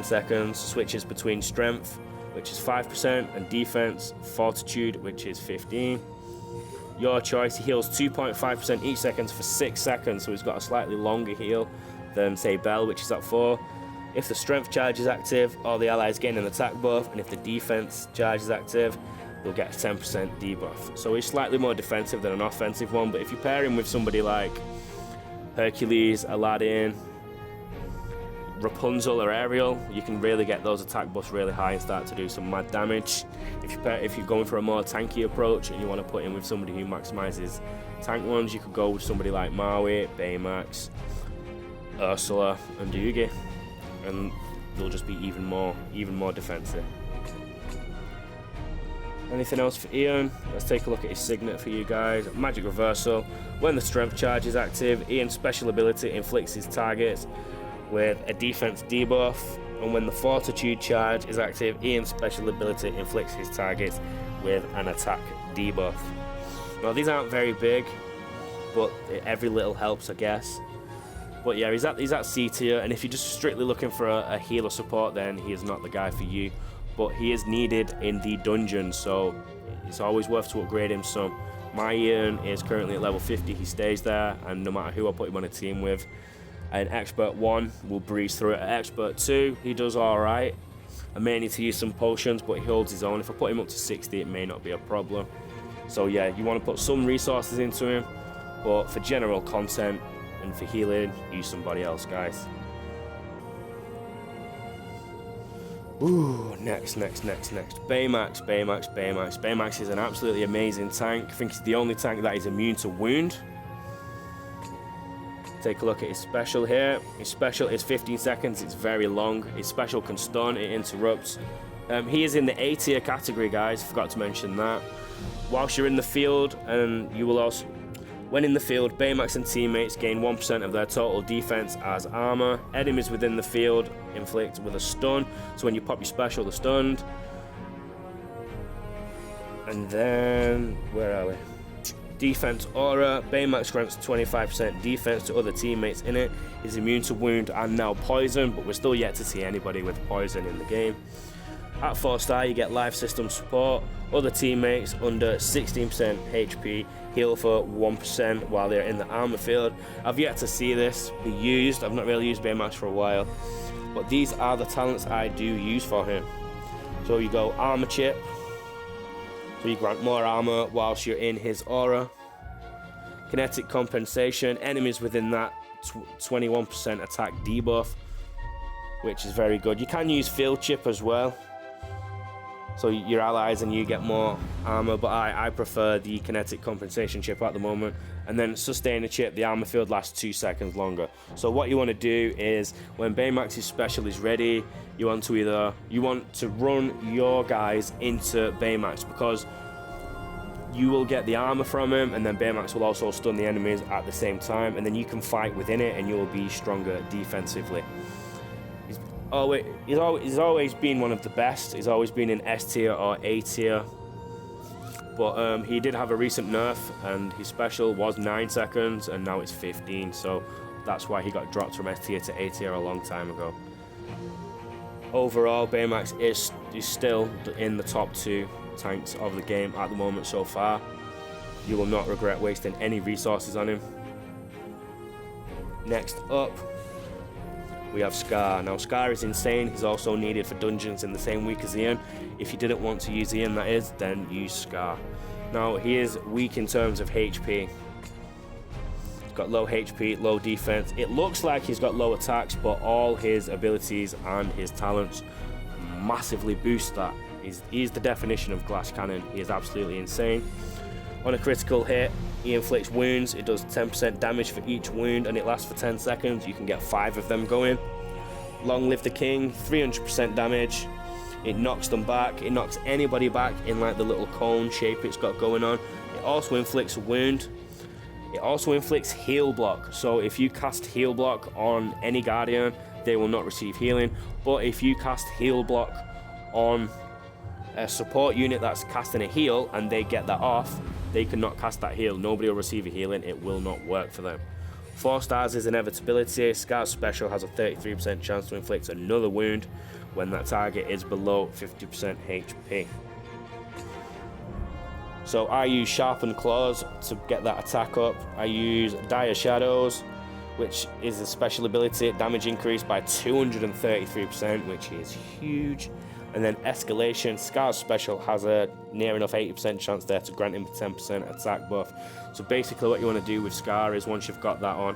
seconds switches between strength, which is 5%, and defense, fortitude, which is 15. Your choice, he heals 2.5% each second for 6 seconds, so he's got a slightly longer heal than, say, Belle, which is at 4. If the strength charge is active, all the allies gain an attack buff, and if the defense charge is active, they'll get a 10% debuff. So he's slightly more defensive than an offensive one, but if you pair him with somebody like Hercules, Aladdin, Rapunzel or Ariel, you can really get those attack buffs really high and start to do some mad damage. If you're going for a more tanky approach and you want to put in with somebody who maximizes tank ones, you could go with somebody like Maui, Baymax, Ursula and Oogie, and they'll just be even more defensive. Anything else for Ian? Let's take a look at his signet for you guys. Magic Reversal. When the strength charge is active, Ian's special ability inflicts his targets with a defense debuff, and when the fortitude charge is active, Ian's special ability inflicts his targets with an attack debuff. Now these aren't very big, but every little helps, I guess. But yeah, he's at C tier, and if you're just strictly looking for a healer support, then he is not the guy for you. But he is needed in the dungeon, so it's always worth to upgrade him some. My Ian is currently at level 50, he stays there, and no matter who I put him on a team with, an Expert 1 will breeze through it. At Expert 2, he does alright. I may need to use some potions, but he holds his own. If I put him up to 60, it may not be a problem. So yeah, you want to put some resources into him, but for general content and for healing, use somebody else, guys. Ooh, next. Baymax. Baymax is an absolutely amazing tank. I think he's the only tank that is immune to wound. Take a look at his special here. His special is 15 seconds, it's very long. His special can stun, it interrupts. He is in the A tier category, guys, forgot to mention that. Whilst you're in the field, and you will also, when in the field, Baymax and teammates gain 1% of their total defense as armor. Enemies within the field inflict with a stun, so when you pop your special, they're stunned. And then, where are we? Defense aura. Baymax grants 25% defense to other teammates in it. Is immune to wound and now poison, but we're still yet to see anybody with poison in the game. At 4-star, you get life system support. Other teammates under 16% HP heal for 1% while they're in the armor field. I've yet to see this be used. I've not really used Baymax for a while, but these are the talents I do use for him. So you go armor chip. So you grant more armor whilst you're in his aura. Kinetic compensation. Enemies within that 21% attack debuff, which is very good. You can use field chip as well, so your allies and you get more armor, but I prefer the kinetic compensation chip at the moment. And then sustainer chip, the armor field lasts 2 seconds longer. So what you want to do is, when Baymax's special is ready, you want to run your guys into Baymax, because you will get the armor from him, and then Baymax will also stun the enemies at the same time, and then you can fight within it and you'll be stronger defensively. He's always been one of the best. He's always been in S tier or A tier, but he did have a recent nerf, and his special was 9 seconds and now it's 15, so that's why he got dropped from S tier to A tier a long time ago. Overall, Baymax is still in the top 2 tanks of the game at the moment so far. You will not regret wasting any resources on him. Next up, we have Scar. Now Scar is insane. He's also needed for dungeons in the same week as Ian. If you didn't want to use Ian, that is, then use Scar. Now he is weak in terms of HP. He's got low HP, low defense. It looks like he's got low attacks, but all his abilities and his talents massively boost that. He's the definition of glass cannon. He is absolutely insane. On a critical hit, he inflicts wounds. It does 10% damage for each wound, and it lasts for 10 seconds. You can get 5 of them going. Long live the king, 300% damage. It knocks them back. It knocks anybody back in like the little cone shape it's got going on. It also inflicts a wound. It also inflicts heal block. So if you cast heal block on any guardian, they will not receive healing. But if you cast heal block on a support unit that's casting a heal and they get that off, they cannot cast that heal. Nobody will receive a healing. It will not work for them. 4 stars is inevitability. Scar's special has a 33% chance to inflict another wound when that target is below 50% HP. So I use Sharpened Claws to get that attack up. I use Dire Shadows, which is a special ability, damage increase by 233%, which is huge. And then Escalation, Scar's special has a near enough 80% chance there to grant him a 10% attack buff. So basically what you want to do with Scar is, once you've got that on,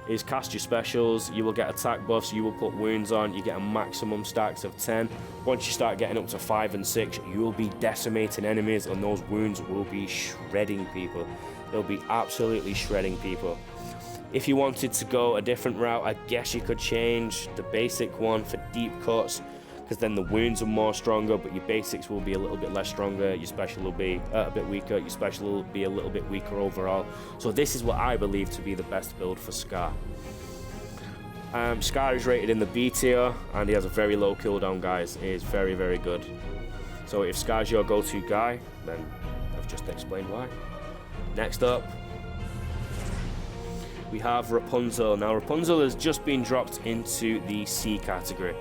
is cast your specials. You will get attack buffs, you will put wounds on, you get a maximum stacks of 10. Once you start getting up to 5 and 6, you will be decimating enemies, and those wounds will be shredding people. They'll be absolutely shredding people. If you wanted to go a different route, I guess you could change the basic one for deep cuts, because then the wounds are more stronger, but your basics will be a little bit less stronger, your special will be a bit weaker, your special will be a little bit weaker overall. So this is what I believe to be the best build for Scar. Scar is rated in the B tier, and he has a very low cooldown, guys. He is very, very good. So if Scar's your go-to guy, then I've just explained why. Next up, we have Rapunzel. Now Rapunzel has just been dropped into the C category.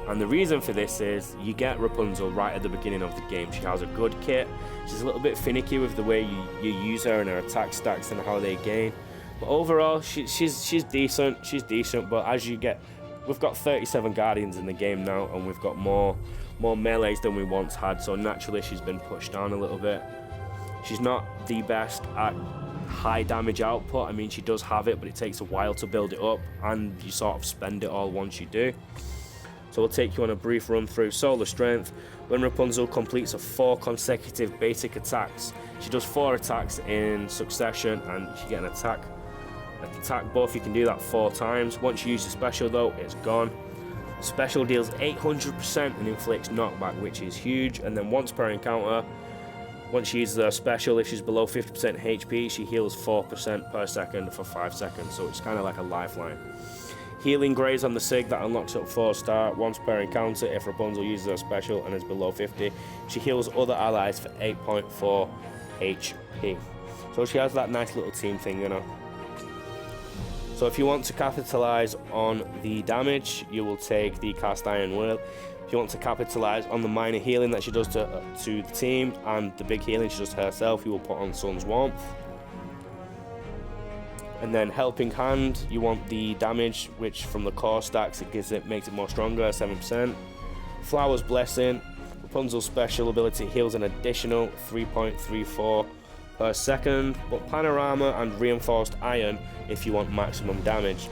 And the reason for this is you get Rapunzel right at the beginning of the game. She has a good kit. She's a little bit finicky with the way you use her and her attack stacks and how they gain. But overall, she's decent. She's decent. But as you get, we've got 37 Guardians in the game now, and we've got more melees than we once had. So naturally, she's been pushed down a little bit. She's not the best at high damage output. I mean, she does have it, but it takes a while to build it up, and you sort of spend it all once you do. So we'll take you on a brief run through Solar Strength. When Rapunzel completes 4 consecutive basic attacks, she does 4 attacks in succession, and she gets an attack buff. You can do that 4 times. Once you use the special though, it's gone. Special deals 800% and inflicts knockback, which is huge. And then once per encounter, once she uses her special, if she's below 50% HP, she heals 4% per second for 5 seconds. So it's kind of like a lifeline. Healing Graze on the Sig, that unlocks up 4 star once per encounter. If Rapunzel uses her special and is below 50, she heals other allies for 8.4 HP. So she has that nice little team thing, you know. So if you want to capitalize on the damage, you will take the Cast Iron Will. If you want to capitalize on the minor healing that she does to the team and the big healing she does to herself, you will put on Sun's Warmth. And then Helping Hand, you want the damage, which from the core stacks it makes it more stronger, 7%. Flower's Blessing, Rapunzel's special ability heals an additional 3.34 per second, but Panorama and Reinforced Iron if you want maximum damage.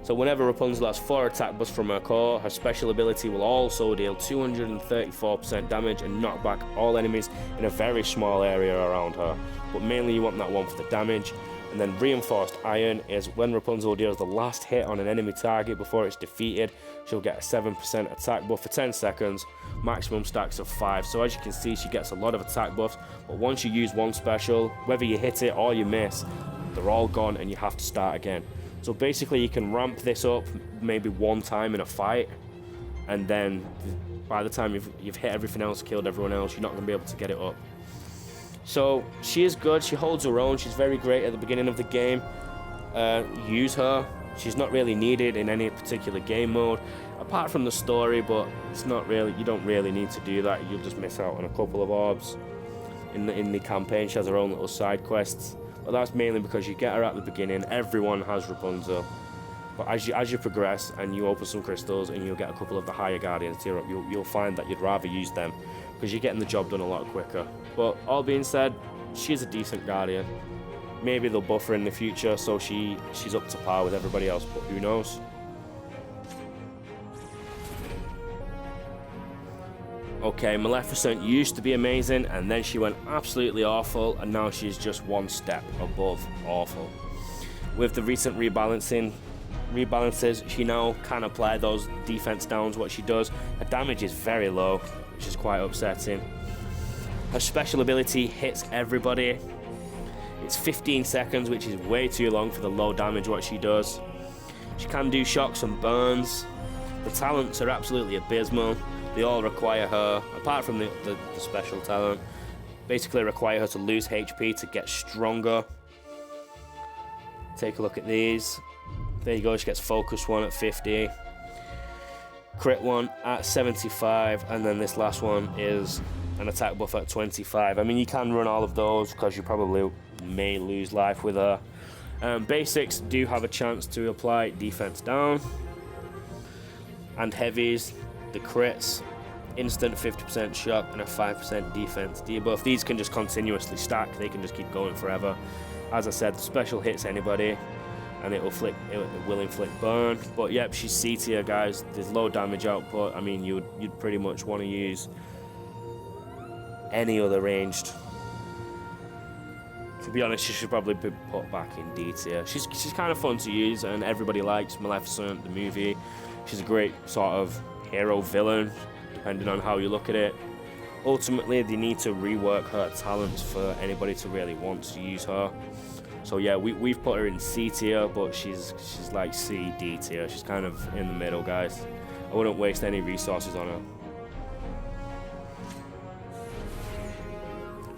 So whenever Rapunzel has 4 attack buffs from her core, her special ability will also deal 234% damage and knock back all enemies in a very small area around her. But mainly you want that one for the damage. And then Reinforced Iron is when Rapunzel deals the last hit on an enemy target before it's defeated, she'll get a 7% attack buff for 10 seconds, maximum stacks of 5. So as you can see, she gets a lot of attack buffs, but once you use one special, whether you hit it or you miss, they're all gone and you have to start again. So basically you can ramp this up maybe 1 time in a fight, and then by the time you've hit everything else, killed everyone else, you're not going to be able to get it up. So she is good, she holds her own, she's very great at the beginning of the game. Use her, she's not really needed in any particular game mode, apart from the story, but it's not really, you don't really need to do that, you'll just miss out on a couple of orbs. In the campaign she has her own little side quests, but that's mainly because you get her at the beginning. Everyone has Rapunzel, but as you progress and you open some crystals and you'll get a couple of the higher Guardians tier up, you'll find that you'd rather use them, because you're getting the job done a lot quicker. But all being said, she's a decent Guardian. Maybe they'll buff her in the future so she's up to par with everybody else, but who knows. Okay, Maleficent used to be amazing, and then she went absolutely awful, and now she's just one step above awful. With the recent rebalancing, rebalances, she now can apply those defense downs. What she does, her damage is very low, which is quite upsetting. Her special ability hits everybody. It's 15 seconds, which is way too long for the low damage what she does. She can do shocks and burns. The talents are absolutely abysmal. They all require her, apart from the special talent, basically require her to lose HP to get stronger. Take a look at these. There you go, she gets focus 1 at 50, crit 1 at 75, and then this last one is an attack buff at 25. I mean, you can run all of those because you probably may lose life with her. Basics do have a chance to apply defense down, and heavies, the crits, instant 50% shock and a 5% defense debuff. These can just continuously stack, they can just keep going forever. As I said, the special hits anybody and it will inflict burn. But yep, she's C tier, guys. There's low damage output. I mean, you'd pretty much want to use any other ranged. To be honest, she should probably be put back in D tier. She's kind of fun to use, and everybody likes Maleficent, the movie. She's a great sort of hero villain, depending on how you look at it. Ultimately, they need to rework her talents for anybody to really want to use her. So yeah, we've put her in C tier, but she's like C, D tier. She's kind of in the middle, guys. I wouldn't waste any resources on her.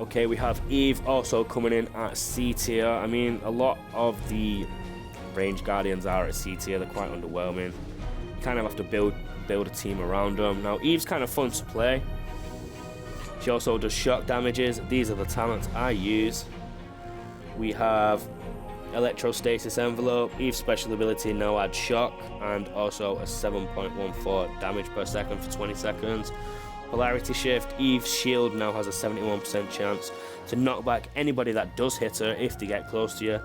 Okay, we have Eve also coming in at C tier. I mean, a lot of the range guardians are at C tier. They're quite underwhelming. You kind of have to build a team around them. Now, Eve's kind of fun to play. She also does shock damages. These are the talents I use. We have Electrostasis Envelope. Eve's special ability now adds shock and also a 7.14 damage per second for 20 seconds. Polarity Shift. Eve's shield now has a 71% chance to knock back anybody that does hit her if they get close to you.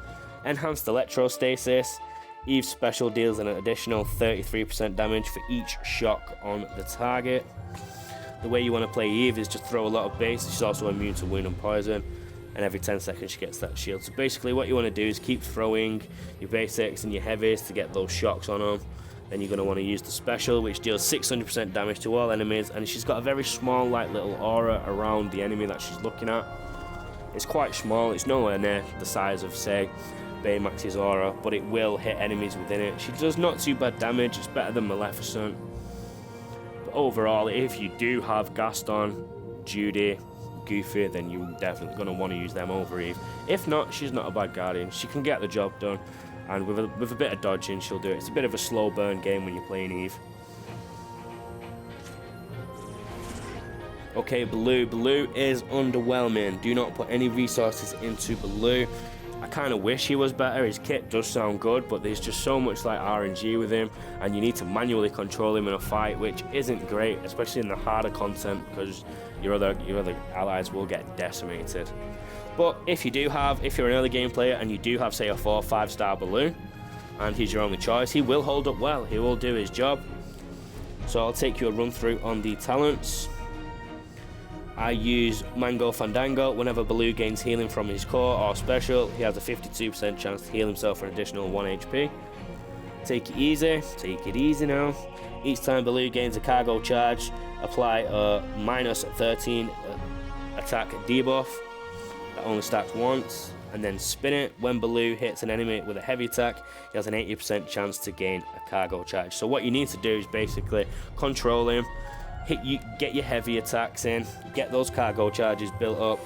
Enhanced Electrostasis. Eve's special deals an additional 33% damage for each shock on the target. The way you want to play Eve is just throw a lot of base. She's also immune to wound and poison, and every 10 seconds she gets that shield. So basically what you want to do is keep throwing your basics and your heavies to get those shocks on them. Then you're going to want to use the special, which deals 600% damage to all enemies, and she's got a very small like little aura around the enemy that she's looking at. It's quite small, it's nowhere near the size of, say, Baymax's aura, but it will hit enemies within it. She does not too bad damage, it's better than Maleficent. But overall, if you do have Gaston, Judy, Goofy, then you're definitely going to want to use them over Eve. If not, she's not a bad guardian. She can get the job done, and with a bit of dodging, she'll do it. It's a bit of a slow burn game when you're playing Eve. Okay, Baloo. Baloo is underwhelming. Do not put any resources into Baloo. I kind of wish he was better. His kit does sound good, but there's just so much like RNG with him, and you need to manually control him in a fight, which isn't great, especially in the harder content, because your other allies will get decimated. But if you're an early game player and you do have, say, a 4 or 5 star Baloo, and he's your only choice, he will hold up well. He will do his job. So I'll take you a run through on the talents. I use Mango Fandango. Whenever Baloo gains healing from his core or special, he has a 52% chance to heal himself for an additional 1 HP. Take it easy now. Each time Baloo gains a cargo charge, apply a minus 13 attack debuff that only stacks once, and then spin it. When Baloo hits an enemy with a heavy attack, he has an 80% chance to gain a cargo charge. So what you need to do is basically control him, get your heavy attacks in, get those cargo charges built up,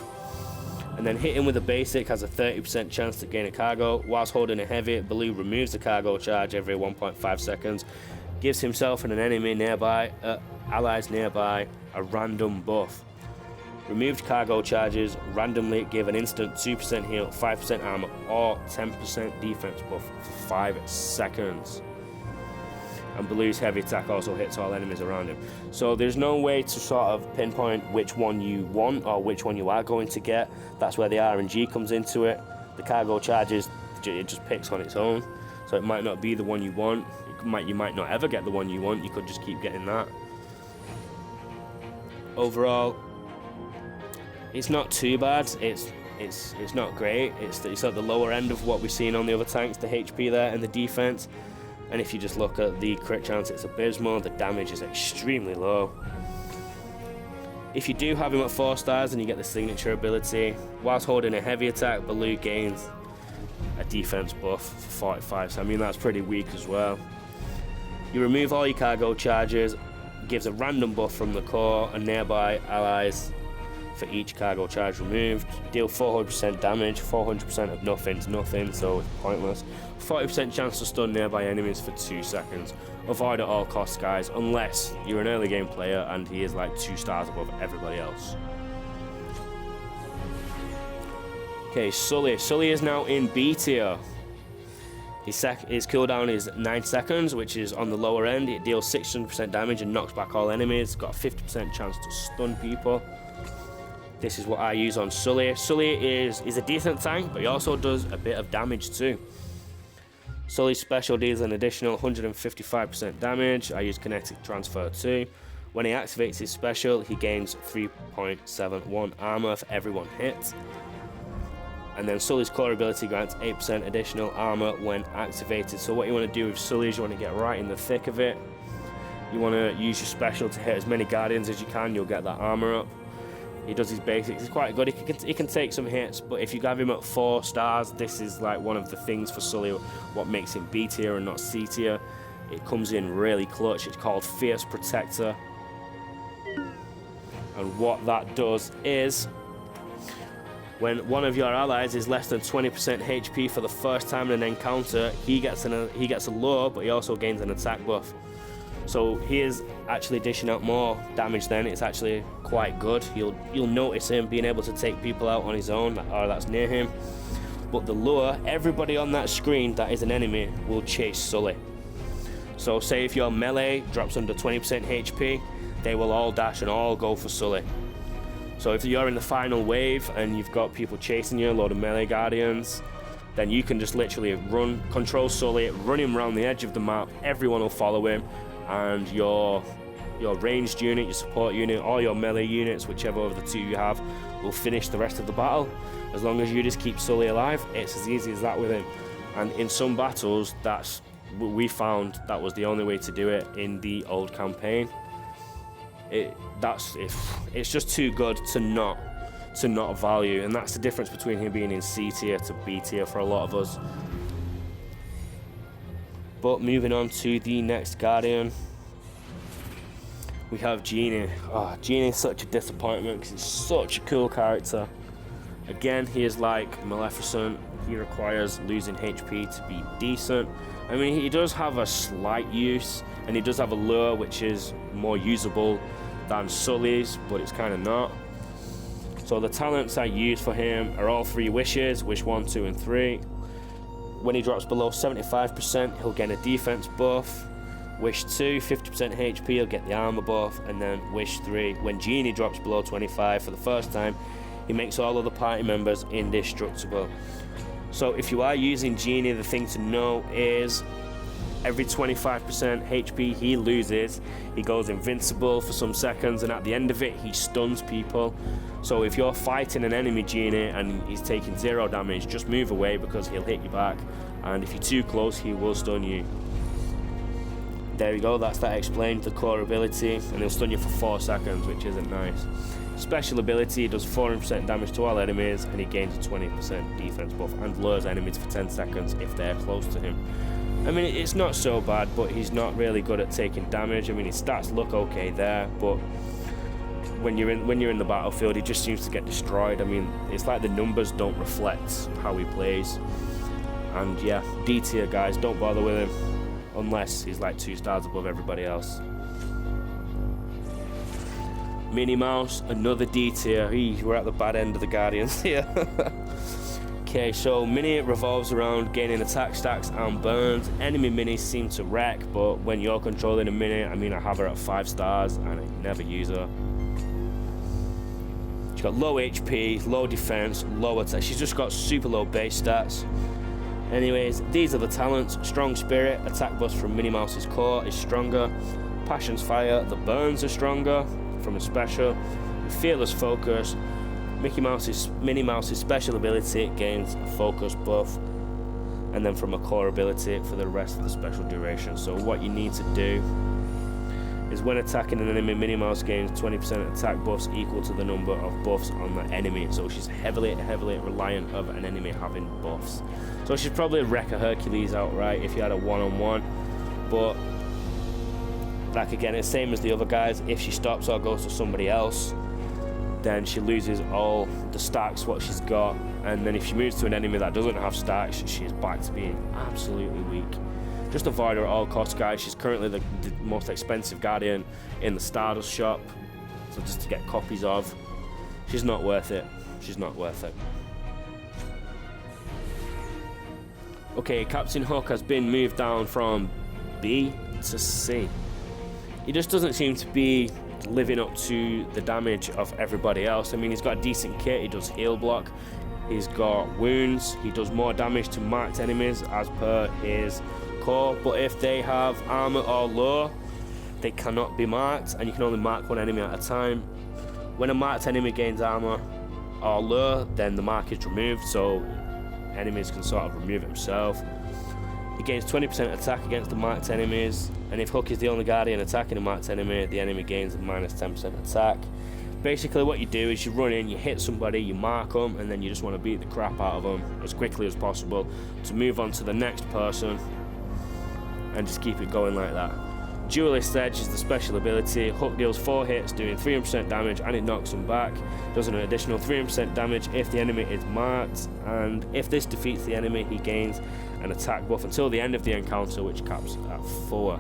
and then hit him with a basic. Has a 30% chance to gain a cargo. Whilst holding a heavy, Baloo removes the cargo charge every 1.5 seconds, gives himself and an enemy nearby, allies nearby, a random buff. Removed cargo charges randomly give an instant 2% heal, 5% armor, or 10% defense buff for 5 seconds. And Baloo's heavy attack also hits all enemies around him. So there's no way to sort of pinpoint which one you want or which one you are going to get. That's where the RNG comes into it. The cargo charges, it just picks on its own. So it might not be the one you want. You might not ever get the one you want. You could just keep getting that. Overall, it's not too bad. It's not great. It's at the lower end of what we've seen on the other tanks, the HP there and the defense. And if you just look at the crit chance, it's abysmal. The damage is extremely low. If you do have him at 4 stars and you get the signature ability, whilst holding a heavy attack, Baloo gains a defense buff for 45, so I mean that's pretty weak as well. You remove all your cargo charges, gives a random buff from the core and nearby allies for each cargo charge removed. Deal 400% damage, 400% of nothing's nothing, so it's pointless. 40% chance to stun nearby enemies for 2 seconds. Avoid at all costs, guys, unless you're an early game player and he is like 2 stars above everybody else. Okay, Sully. Sully is now in B tier. His cooldown is 9 seconds, which is on the lower end. It deals 600% damage and knocks back all enemies. Got a 50% chance to stun people. This is what I use on Sully. Sully is a decent tank, but he also does a bit of damage too. Sully's special deals an additional 155% damage. I use kinetic transfer too. When he activates his special, he gains 3.71 armor for every 1 hit. And then Sully's core ability grants 8% additional armor when activated. So what you want to do with Sully is you want to get right in the thick of it. You want to use your special to hit as many guardians as you can. You'll get that armor up. He does his basics. He's quite good. He can take some hits, but if you have him at 4 stars, this is like one of the things for Sully, what makes him B tier and not C tier. It comes in really clutch. It's called Fierce Protector. And what that does is, when one of your allies is less than 20% HP for the first time in an encounter, he gets a lure, but he also gains an attack buff. So he is actually dishing out more damage then. It's actually quite good. You'll notice him being able to take people out on his own or that's near him. But the lure, everybody on that screen that is an enemy will chase Sully. So say if your melee drops under 20% HP, they will all dash and all go for Sully. So if you're in the final wave and you've got people chasing you, a load of melee guardians, then you can just literally control Sully, run him around the edge of the map, everyone will follow him, and your ranged unit, your support unit, or your melee units, whichever of the 2 you have, will finish the rest of the battle. As long as you just keep Sully alive, it's as easy as that with him. And in some battles, we found that was the only way to do it in the old campaign. It's just too good to not value, and that's the difference between him being in C tier to B tier for a lot of us. But moving on to the next Guardian, we have Genie. Genie is such a disappointment because he's such a cool character. Again, he is like Maleficent. He requires losing HP to be decent. I mean, he does have a slight use, and he does have a lure which is more usable than Sully's, but it's kind of not. So the talents I use for him are all 3 wishes, wish 1, 2, and 3. When he drops below 75%, he'll get a defense buff. Wish 2, 50% HP, he'll get the armor buff. And then Wish 3, when Genie drops below 25 for the first time, he makes all of the party members indestructible. So if you are using Genie, the thing to know is every 25% HP he loses, he goes invincible for some seconds, and at the end of it, he stuns people. So if you're fighting an enemy Genie and he's taking 0 damage, just move away because he'll hit you back. And if you're too close, he will stun you. There you go, that explained the core ability, and he'll stun you for 4 seconds, which isn't nice. Special ability does 400% damage to all enemies, and he gains a 20% defense buff and lures enemies for 10 seconds if they're close to him. I mean, it's not so bad, but he's not really good at taking damage. I mean, his stats look okay there, but when you're in the battlefield, he just seems to get destroyed. I mean, it's like the numbers don't reflect how he plays. And yeah, D tier, guys, don't bother with him unless he's like 2 stars above everybody else. Minnie Mouse, another D tier. We're at the bad end of the Guardians here. Okay, so Minnie revolves around gaining attack stacks and burns. Enemy Minnie seem to wreck, but when you're controlling a Minnie, I mean, I have her at 5 stars and I never use her. She's got low HP, low defense, low attack. She's just got super low base stats. Anyways, these are the talents. Strong Spirit, attack boost from Minnie Mouse's core is stronger. Passion's Fire, the burns are stronger from a special. Fearless Focus, Minnie Mouse's special ability gains a focus buff. and then from a core ability for the rest of the special duration. So what you need to do is when attacking an enemy, Minnie Mouse gains 20% attack buffs equal to the number of buffs on the enemy. So she's heavily reliant of an enemy having buffs. So she'd probably wreck a Hercules outright if you had a one-on-one. But like again, it's same as the other guys. If she stops or goes to somebody else, then she loses all the stacks what she's got. And then if she moves to an enemy that doesn't have stacks, she's back to being absolutely weak. Just avoid her at all costs, guys. She's currently the most expensive Guardian in the Stardust shop. So just to get copies of, she's not worth it. She's not worth it. Okay, Captain Hook has been moved down from B to C. He just doesn't seem to be living up to the damage of everybody else. I mean, he's got a decent kit. He does heal block. He's got wounds. He does more damage to marked enemies as per his core, but if they have armor or lore, they cannot be marked, and you can only mark one enemy at a time. When a marked enemy gains armor or lure, then the mark is removed, so enemies can sort of remove it himself. He gains 20% attack against the marked enemies, and if Hook is the only Guardian attacking a marked enemy, the enemy gains a minus 10% attack. Basically what you do is you run in, you hit somebody, you mark them, and then you just want to beat the crap out of them as quickly as possible to move on to the next person and just keep it going like that. Duelist Edge is the special ability. Hook deals 4 hits, doing 300% damage, and it knocks him back. Does an additional 300% damage if the enemy is marked, and if this defeats the enemy, he gains an attack buff until the end of the encounter, which caps at 4.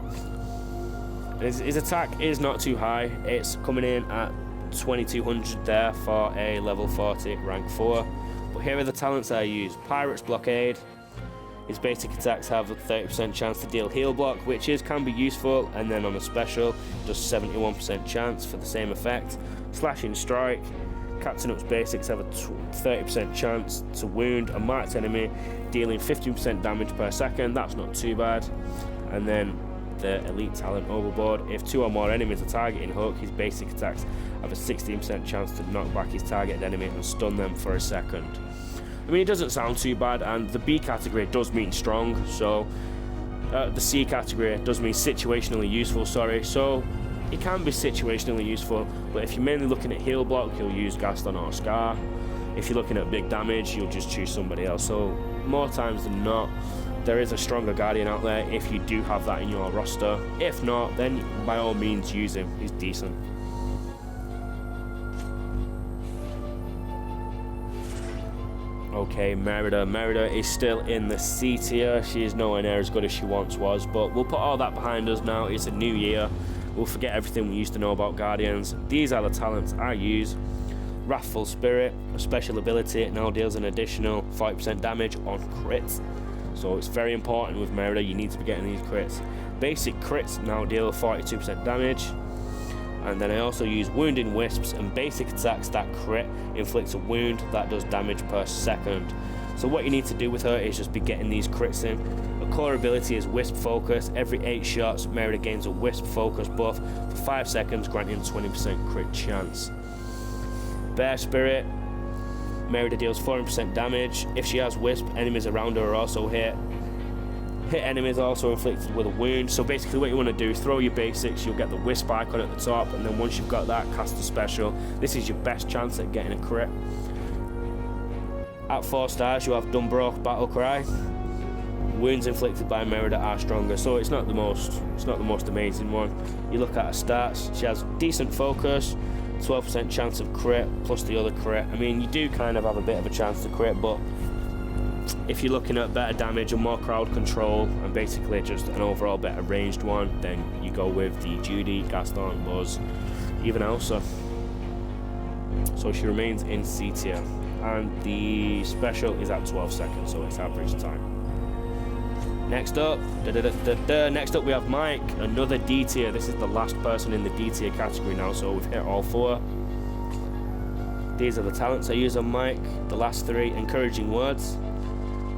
His attack is not too high. It's coming in at 2200 there for a level 40 rank 4. But here are the talents I use. Pirate's Blockade. His basic attacks have a 30% chance to deal heal block, which can be useful, and then on a special, does 71% chance for the same effect. Slashing Strike. Captain Hook's basics have a 30% chance to wound a marked enemy, dealing 15% damage per second. That's not too bad. And then the elite talent Overboard. If 2 or more enemies are targeting Hook, his basic attacks have a 16% chance to knock back his targeted enemy and stun them for a second. I mean, it doesn't sound too bad, and the B category does mean strong, so the C category does mean situationally useful, sorry, so it can be situationally useful, but if you're mainly looking at heal block, you'll use Gaston or Scar. If you're looking at big damage, you'll just choose somebody else. So more times than not, there is a stronger Guardian out there if you do have that in your roster. If not, then by all means use him, he's decent. Okay, Merida. Merida is still in the C tier. She is nowhere near as good as she once was, but we'll put all that behind us now. It's a new year. We'll forget everything we used to know about Guardians. These are the talents I use. Wrathful Spirit, a special ability. It now deals an additional 5% damage on crits. So it's very important with Merida. You need to be getting these crits. Basic crits now deal 42% damage. And then I also use Wounding Wisps, and basic attacks that crit inflicts a wound that does damage per second. So what you need to do with her is just be getting these crits in. A core ability is Wisp Focus. Every 8 shots, Merida gains a Wisp Focus buff for 5 seconds, granting 20% crit chance. Bear Spirit. Merida deals 400% damage. If she has Wisp, enemies around her are also hit. Hit enemies also inflicted with a wound. So basically what you want to do is throw your basics, you'll get the Wisp icon at the top, and then once you've got that, cast a special. This is your best chance at getting a crit. At 4 stars, you have Dunbroke Battle Cry. Wounds inflicted by Merida are stronger, so it's not the most amazing one. You look at her stats, she has decent focus, 12% chance of crit plus the other crit. I mean, you do kind of have a bit of a chance to crit, but if you're looking at better damage and more crowd control and basically just an overall better ranged one, then you go with the Judy, Gaston, Buzz, even Elsa. So she remains in C tier, and the special is at 12 seconds, so it's average time. Next up, next up we have Mike, another D tier. This is the last person in the D tier category now, so we've hit all 4. These are the talents I use on Mike. The last 3, Encouraging Words.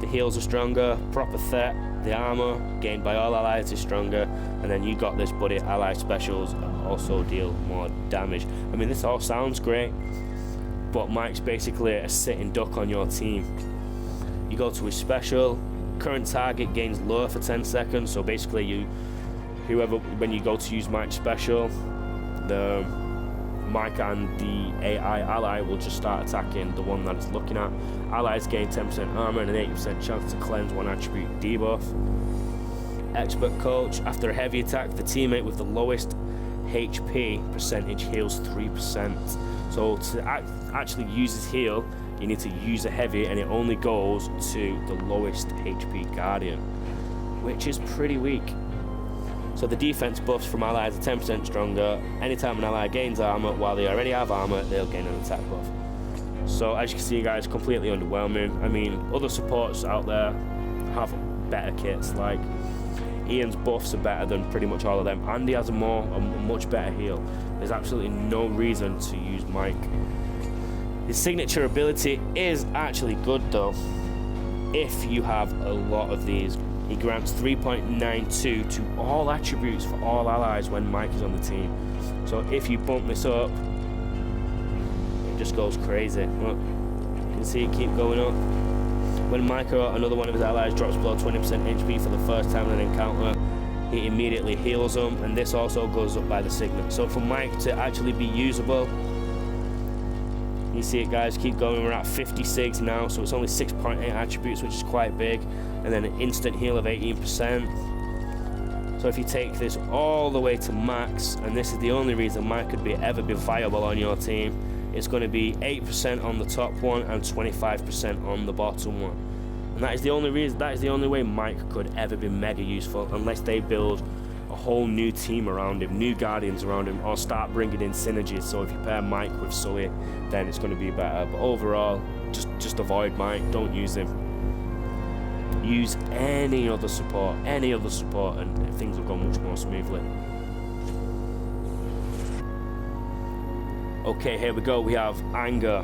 The heals are stronger, Proper Threat, the armor gained by all allies is stronger, and then you got this buddy ally specials also deal more damage. I mean, this all sounds great, but Mike's basically a sitting duck on your team. You go to his special, Current target gains lower for 10 seconds. So basically, when you go to use Mike's special, the Mike and the AI ally will just start attacking the one that it's looking at. Allies gain 10% armor and an 80% chance to cleanse one attribute debuff. Expert coach. After a heavy attack, the teammate with the lowest HP percentage heals 3%. So to actually use this heal, you need to use a heavy, and it only goes to the lowest HP guardian, which is pretty weak. So the defense buffs from allies are 10% stronger. Anytime an ally gains armor while they already have armor, they'll gain an attack buff. So as you can see, guys, completely underwhelming. I mean, other supports out there have better kits. Like Ian's buffs are better than pretty much all of them. Andy has a much better heal. There's absolutely no reason to use Mike. His signature ability is actually good though, if you have a lot of these. He grants 3.92 to all attributes for all allies when Mike is on the team. So if you bump this up, it just goes crazy. Look, you can see it keep going up. When Mike or another one of his allies drops below 20% HP for the first time in an encounter, he immediately heals them, and this also goes up by the signet. So for Mike to actually be usable, you see it, guys, keep going. We're at 56 now, so it's only 6.8 attributes, which is quite big, and then an instant heal of 18%. So if you take this all the way to max, and this is the only reason Mike could ever be viable on your team, it's going to be 8% on the top one and 25% on the bottom one. And that is the only reason, that is the only way Mike could ever be mega useful, unless they build a whole new team around him, new guardians around him, or start bringing in synergies. So if you pair Mike with Sully, then it's going to be better. But overall, just avoid Mike, don't use him. Use any other support, and things will go much more smoothly. Okay, here we go. We have Anger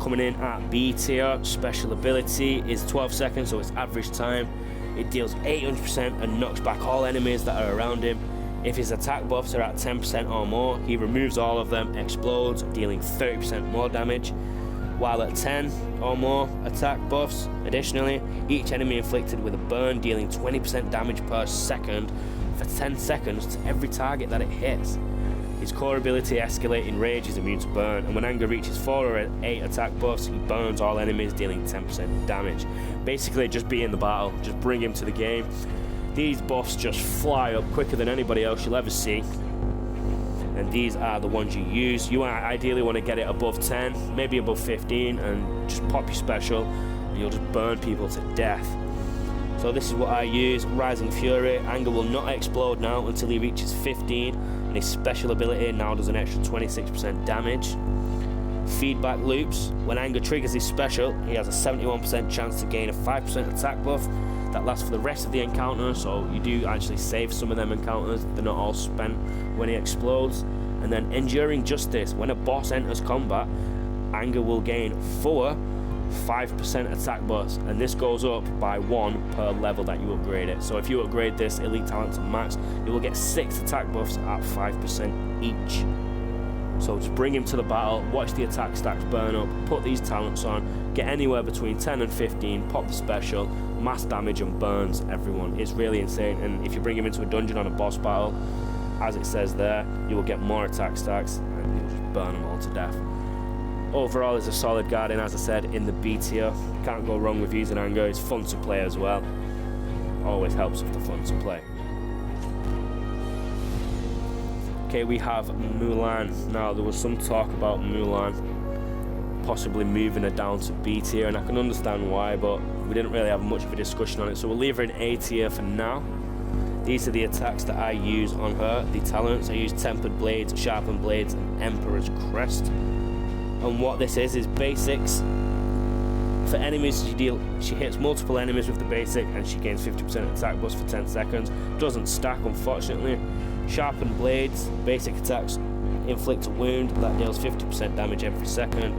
coming in at B tier. Special ability is 12 seconds, so it's average time. It deals 800% and knocks back all enemies that are around him. If his attack buffs are at 10% or more, he removes all of them, explodes, dealing 30% more damage. While at 10 or more attack buffs, additionally, each enemy inflicted with a burn, dealing 20% damage per second for 10 seconds to every target that it hits. His core ability, Escalating Rage, is immune to burn, and when Anger reaches 4 or 8 attack buffs, he burns all enemies, dealing 10% damage. Basically, just be in the battle, just bring him to the game. These buffs just fly up quicker than anybody else you'll ever see, and these are the ones you use. You ideally want to get it above 10, maybe above 15, and just pop your special, and you'll just burn people to death. So this is what I use. Rising Fury. Anger will not explode now until he reaches 15, and his special ability now does an extra 26% damage. Feedback loops. When Anger triggers his special, he has a 71% chance to gain a 5% attack buff that lasts for the rest of the encounter, so you do actually save some of them encounters. They're not all spent when he explodes. And then Enduring Justice. When a boss enters combat, Anger will gain 5% attack buffs, and this goes up by 1 per level that you upgrade it. So if you upgrade this elite talent to max, you will get 6 attack buffs at 5% each. So just bring him to the battle, watch the attack stacks burn up, put these talents on, get anywhere between 10 and 15, pop the special, mass damage, and burns everyone. It's really insane. And if you bring him into a dungeon on a boss battle, as it says there, you will get more attack stacks and you'll just burn them all to death. Overall, is a solid guardian, as I said, in the B tier. Can't go wrong with using Anger. It's fun to play as well. Always helps if they're fun to play. Okay, we have Mulan. Now, there was some talk about Mulan possibly moving her down to B tier, and I can understand why, but we didn't really have much of a discussion on it, so we'll leave her in A tier for now. These are the attacks that I use on her. The talents, I use Tempered Blades, Sharpened Blades, and Emperor's Crest. And what this is basics. For enemies, she hits multiple enemies with the basic, and she gains 50% attack boost for 10 seconds. Doesn't stack, unfortunately. Sharpened Blades, basic attacks inflict a wound that deals 50% damage every second.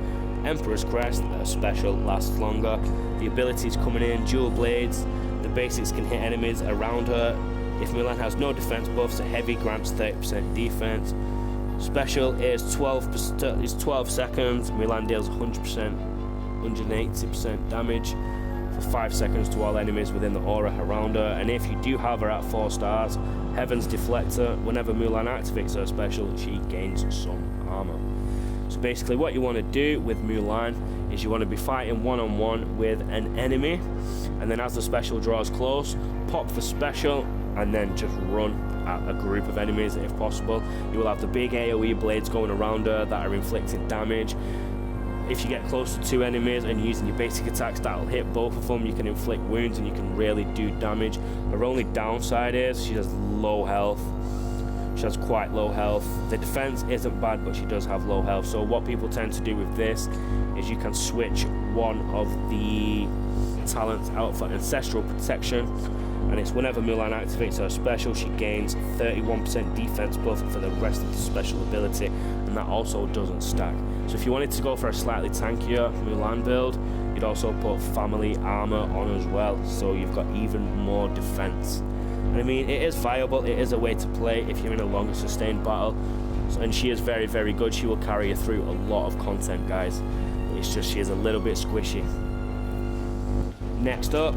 Emperor's Crest, a special, lasts longer. The abilities coming in, Dual Blades. The basics can hit enemies around her. If Mulan has no defense buffs, a heavy grants 30% defense. Special is 12 seconds. Mulan deals 180% damage. for 5 seconds to all enemies within the aura around her. And if you do have her at 4 stars, Heaven's Deflector, whenever Mulan activates her special, she gains some armor. So basically what you want to do with Mulan is you want to be fighting one-on-one with an enemy, and then as the special draws close, pop the special and then just run at a group of enemies if possible. You will have the big AoE blades going around her that are inflicting damage. If you get close to 2 enemies and using your basic attacks, that'll hit both of them. You can inflict wounds and you can really do damage. Her only downside is she has low health. She has quite low health. The defense isn't bad, but she does have low health. So what people tend to do with this is you can switch one of the talents out for Ancestral Protection, and it's whenever Mulan activates her special, she gains 31% defense buff for the rest of the special ability, and that also doesn't stack. So if you wanted to go for a slightly tankier Mulan build, you'd also put family armor on as well, so you've got even more defense. And I mean, it is viable, it is a way to play if you're in a longer sustained battle, and she is very, very good. She will carry you through a lot of content, guys. It's just she is a little bit squishy. Next up,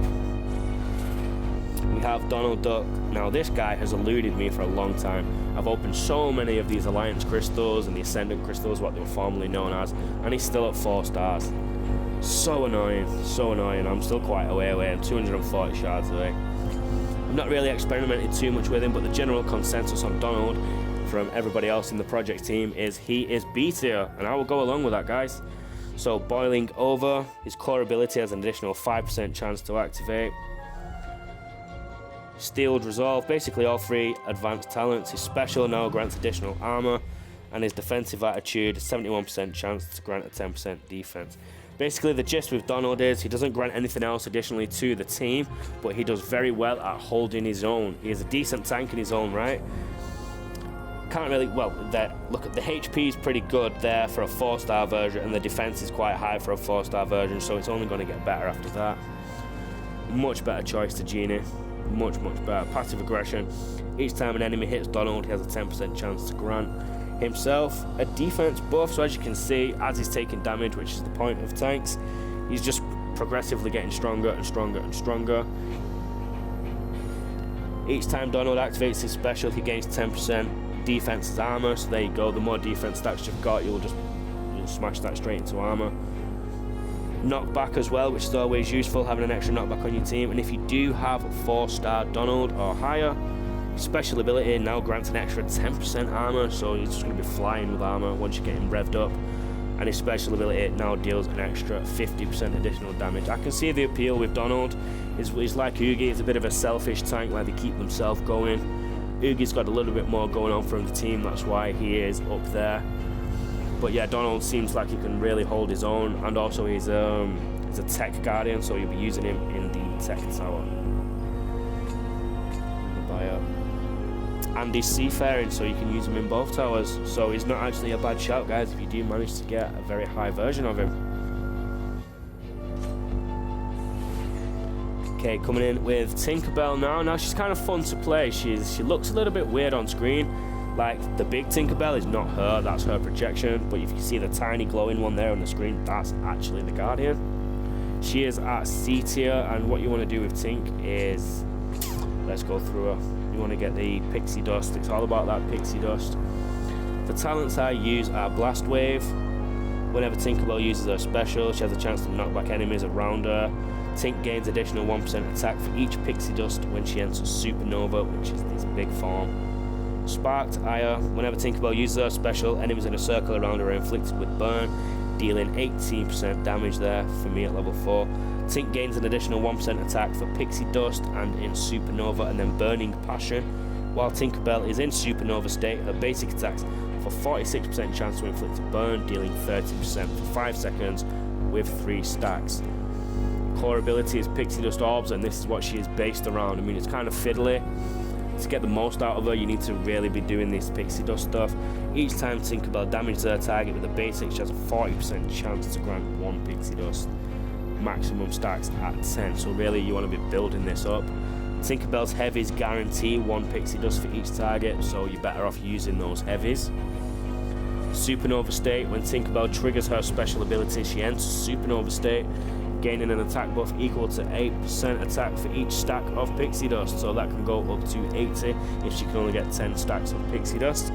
we have Donald Duck. Now this guy has eluded me for a long time. I've opened so many of these Alliance crystals and the Ascendant crystals, what they were formerly known as, and he's still at 4 stars. So annoying, so annoying. I'm still quite a way away. I'm 240 shards away. I've not really experimented too much with him, but the general consensus on Donald from everybody else in the project team is he is B tier, and I will go along with that, guys. So boiling over, his core ability has an additional 5% chance to activate. Steeled Resolve, basically all 3 advanced talents. His special now grants additional armor, and his defensive attitude, 71% chance to grant a 10% defense. Basically the gist with Donald is he doesn't grant anything else additionally to the team, but he does very well at holding his own. He is a decent tank in his own right. Can't really, well, look at the HP is pretty good there for a 4-star version, and the defense is quite high for a 4-star version, so it's only going to get better after that. Much better choice to Genie. Much, much better. Passive aggression. Each time an enemy hits Donald, he has a 10% chance to grant himself a defense buff. So as you can see, as he's taking damage, which is the point of tanks, he's just progressively getting stronger and stronger and stronger. Each time Donald activates his special, he gains 10% defense as armor. So there you go. The more defense stacks you've got, you'll smash that straight into armor. Knockback as well, which is always useful, having an extra knockback on your team. And if you do have 4-star Donald or higher, special ability now grants an extra 10% armor, so you're just going to be flying with armor once you get him revved up. And his special ability now deals an extra 50% additional damage. I can see the appeal with Donald. He's like Oogie, he's a bit of a selfish tank where they keep themselves going. Oogie's got a little bit more going on from the team, that's why he is up there. But yeah, Donald seems like he can really hold his own, and also he's a tech guardian, so you'll be using him in the tech tower. And he's seafaring, so you can use him in both towers. So he's not actually a bad shout, guys, if you do manage to get a very high version of him. Okay, coming in with Tinkerbell now. Now she's kind of fun to play. She looks a little bit weird on screen. Like, the big Tinkerbell is not her, that's her projection. But if you see the tiny glowing one there on the screen, that's actually the Guardian. She is at C tier, and what you want to do with Tink is, let's go through her. You want to get the pixie dust. It's all about that pixie dust. The talents I use are Blast Wave. Whenever Tinkerbell uses her special, she has a chance to knock back enemies around her. Tink gains additional 1% attack for each pixie dust when she enters Supernova, which is this big form. Sparked Ire. Whenever Tinkerbell uses her special, enemies in a circle around her are inflicted with burn, dealing 18% damage there for me at level 4. Tink gains an additional 1% attack for Pixie Dust and in Supernova, and then Burning Passion. While Tinkerbell is in Supernova state, her basic attacks for 46% chance to inflict a burn, dealing 30% for 5 seconds with 3 stacks. Core ability is Pixie Dust Orbs, and this is what she is based around. I mean, it's kind of fiddly. To get the most out of her, you need to really be doing this Pixie Dust stuff. Each time Tinkerbell damages her target with a basic, she has a 40% chance to grant 1 Pixie Dust. Maximum stacks at 10, so really you want to be building this up. Tinkerbell's heavies guarantee 1 Pixie Dust for each target, so you're better off using those heavies. Supernova state. When Tinkerbell triggers her special ability, she enters Supernova state. gaining an attack buff equal to 8% attack for each stack of pixie dust, so that can go up to 80 if she can only get 10 stacks of pixie dust.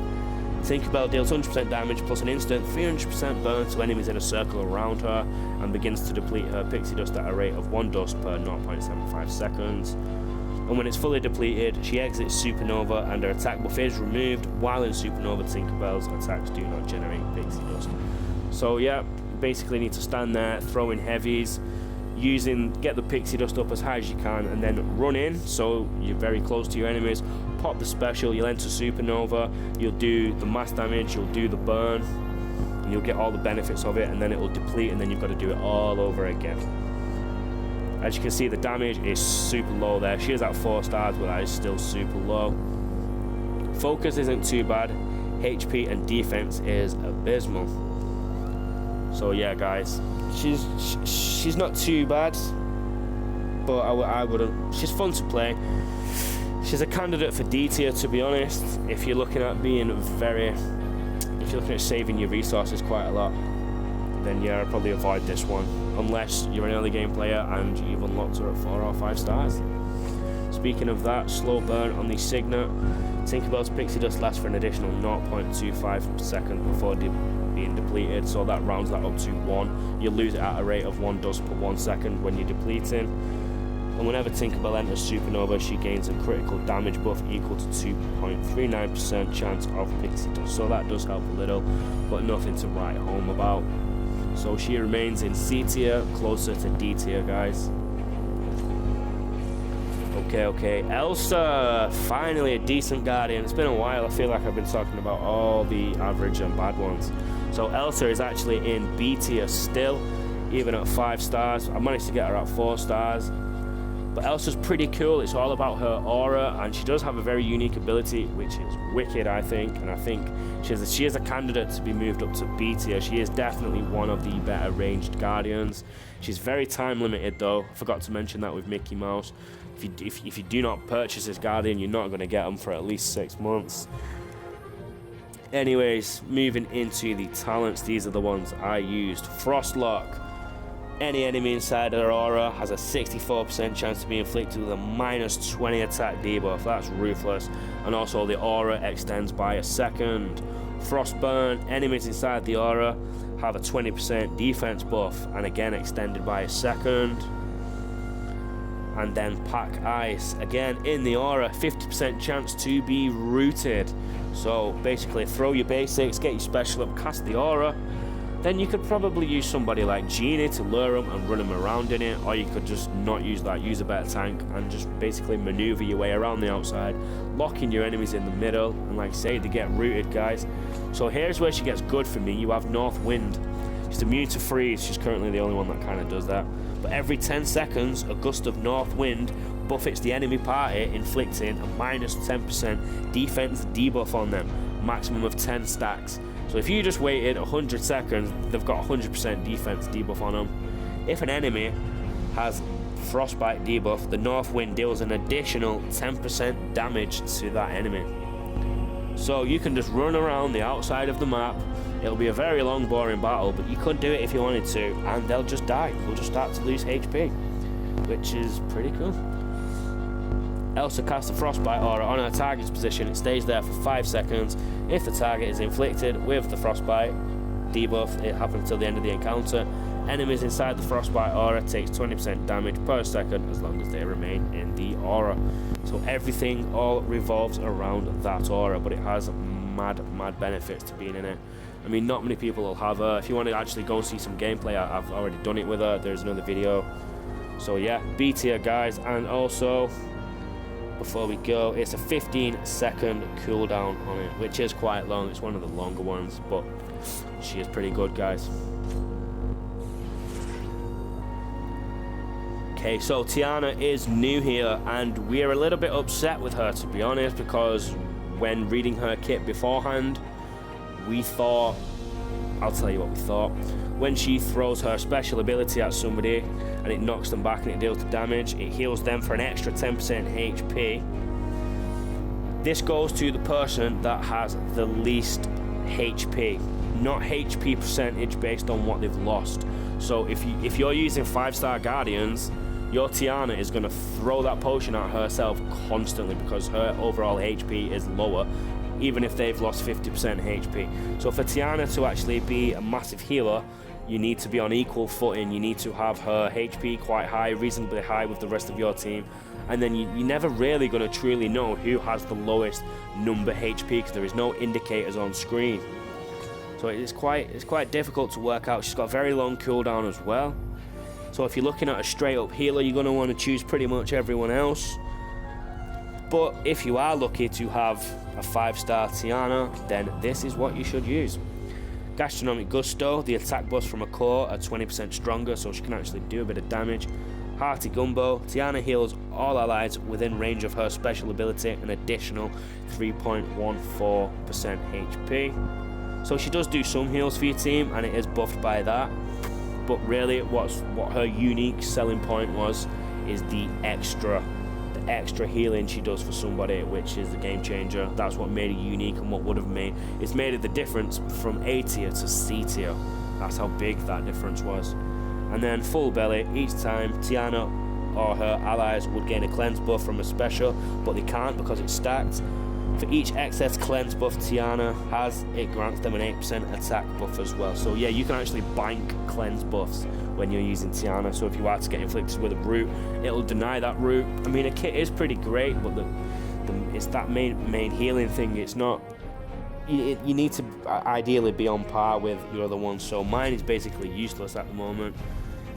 Tinkerbell deals 100% damage plus an instant 300% burn to enemies in a circle around her, and begins to deplete her pixie dust at a rate of 1 dust per 0.75 seconds. And when it's fully depleted, she exits Supernova and her attack buff is removed, while in Supernova, Tinkerbell's attacks do not generate pixie dust. So yeah, basically need to stand there, throw in heavies, get the pixie dust up as high as you can, and then run in so you're very close to your enemies. Pop the special, you'll enter Supernova, you'll do the mass damage, you'll do the burn, and you'll get all the benefits of it, and then it will deplete, and then you've got to do it all over again. As you can see, the damage is super low there. She is at 4 stars, but that is still super low. Focus isn't too bad. HP and defense is abysmal. So yeah, guys, she's not too bad, but I wouldn't. She's fun to play. She's a candidate for D tier, to be honest. If you're looking at saving your resources quite a lot, then yeah, I'd probably avoid this one, unless you're an early game player and you've unlocked her at 4 or 5 stars. Speaking of that, slow burn on the Signet. Tinkerbell's pixie dust lasts for an additional 0.25 seconds before being depleted, so that rounds that up to 1. You lose it at a rate of 1 dust per 1 second when you're depleting. And whenever Tinkerbell enters Supernova, she gains a critical damage buff equal to 2.39% chance of pixie dust. So that does help a little, but nothing to write home about. So she remains in C tier, closer to D tier, guys. Okay, Elsa, finally a decent guardian. It's been a while. I feel like I've been talking about all the average and bad ones. So Elsa is actually in B tier still, even at 5 stars. I managed to get her at 4 stars. But Elsa's pretty cool. It's all about her aura, and she does have a very unique ability, which is wicked, I think. And I think she is a candidate to be moved up to B tier. She is definitely one of the better ranged guardians. She's very time limited, though. I forgot to mention that with Mickey Mouse. If you do not purchase this guardian, you're not going to get them for at least 6 months. Anyways, moving into the talents, these are the ones I used. Frostlock. Any enemy inside her aura has a 64% chance to be inflicted with a -20 attack debuff. That's ruthless. And also the aura extends by a second. Frostburn. Enemies inside the aura have a 20% defense buff, and again extended by a second. And then Pack Ice. Again in the aura, 50% chance to be rooted. So basically throw your basics, get your special up, cast the aura. Then you could probably use somebody like Genie to lure them and run them around in it, or you could just not use that, use a better tank and just basically maneuver your way around the outside, locking your enemies in the middle, and like I say, they get rooted, guys. So here's where she gets good for me. You have North Wind. She's immune to freeze. She's currently the only one that kind of does that. But every 10 seconds, a gust of North Wind buffets the enemy party, inflicting a -10% defense debuff on them, maximum of 10 stacks. So if you just waited 100 seconds, they've got 100% defense debuff on them. If an enemy has frostbite debuff, the North Wind deals an additional 10% damage to that enemy. So you can just run around the outside of the map. It'll be a very long, boring battle, but you could do it if you wanted to, and they'll just die. They'll just start to lose HP, which is pretty cool. Elsa casts a frostbite aura on her target's position. It stays there for 5 seconds. If the target is inflicted with the frostbite debuff, it happens till the end of the encounter. Enemies inside the frostbite aura takes 20% damage per second as long as they remain in the aura. So everything all revolves around that aura, but it has mad benefits to being in it. I mean, not many people will have her. If you want to actually go and see some gameplay, I've already done it with her. There's another video. So yeah, B tier, guys. And also, before we go, it's a 15-second cooldown on it, which is quite long. It's one of the longer ones, but she is pretty good, guys. Okay, so Tiana is new here, and we're a little bit upset with her, to be honest, because when reading her kit beforehand, we thought, I'll tell you what we thought. When she throws her special ability at somebody and it knocks them back and it deals the damage, it heals them for an extra 10% HP. This goes to the person that has the least HP, not HP percentage based on what they've lost. So if you're using 5-star guardians, your Tiana is going to throw that potion at herself constantly because her overall HP is lower, even if they've lost 50% HP. So for Tiana to actually be a massive healer, you need to be on equal footing. You need to have her HP quite high, reasonably high with the rest of your team. And then you're never really going to truly know who has the lowest number HP because there is no indicators on screen. So it's quite difficult to work out. She's got very long cooldown as well. So if you're looking at a straight up healer, you're going to want to choose pretty much everyone else. But if you are lucky to have a 5-star Tiana, then this is what you should use. Gastronomic Gusto, the attack buffs from a core are 20% stronger, so she can actually do a bit of damage. Hearty Gumbo, Tiana heals all allies within range of her special ability an additional 3.14% HP. So she does do some heals for your team, and it is buffed by that. But really, what her unique selling point is the extra healing she does for somebody, which is the game changer. That's what made it unique, and what would have made it the difference from A tier to C tier. That's how big that difference was. And then full belly, each time Tiana or her allies would gain a cleanse buff from a special, but they can't because it's stacked. For each excess cleanse buff Tiana has, it grants them an 8% attack buff as well. So yeah, you can actually bank cleanse buffs when you're using Tiana. So if you are to get inflicted with a root, it'll deny that root. I mean, a kit is pretty great, but it's that main healing thing. It's not. You need to ideally be on par with your other ones. So mine is basically useless at the moment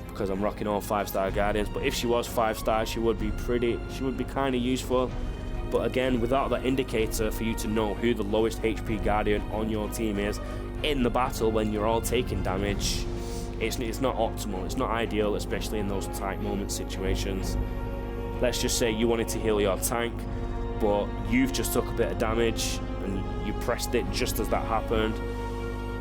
because I'm rocking all 5-star guardians. But if she was 5-star, she would be kind of useful. But again, without that indicator for you to know who the lowest HP guardian on your team is in the battle when you're all taking damage, it's not optimal. It's not ideal, especially in those tight moment situations. Let's just say you wanted to heal your tank, but you've just took a bit of damage and you pressed it just as that happened.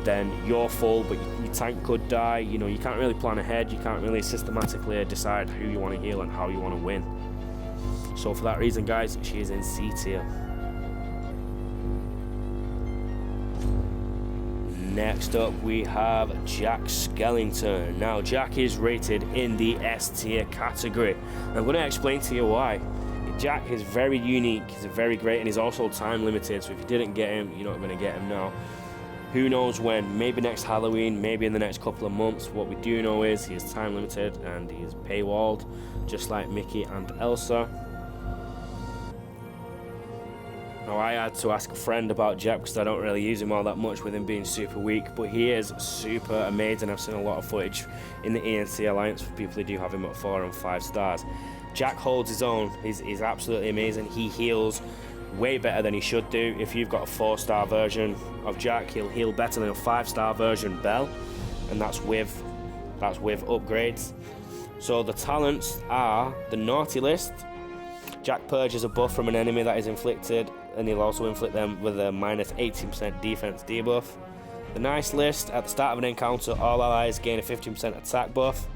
Then you're full, but your tank could die. You know, you can't really plan ahead. You can't really systematically decide who you want to heal and how you want to win. So for that reason, guys, she is in C tier. Next up, we have Jack Skellington. Now, Jack is rated in the S tier category. I'm going to explain to you why. Jack is very unique, he's very great, and he's also time limited. So if you didn't get him, you're not going to get him now. Who knows when? Maybe next Halloween, maybe in the next couple of months. What we do know is he is time limited and he is paywalled, just like Mickey and Elsa. Now, I had to ask a friend about Jack because I don't really use him all that much with him being super weak, but he is super amazing. I've seen a lot of footage in the ENC Alliance for people who do have him at 4 and 5 stars. Jack holds his own. He's absolutely amazing. He heals way better than he should do. If you've got a 4-star version of Jack, he'll heal better than a 5-star version Belle, and that's with upgrades. So the talents are the Naughty List. Jack purges a buff from an enemy that is inflicted, and he'll also inflict them with a minus 18% defense debuff. The Nice List, at the start of an encounter, all allies gain a 15% attack buff.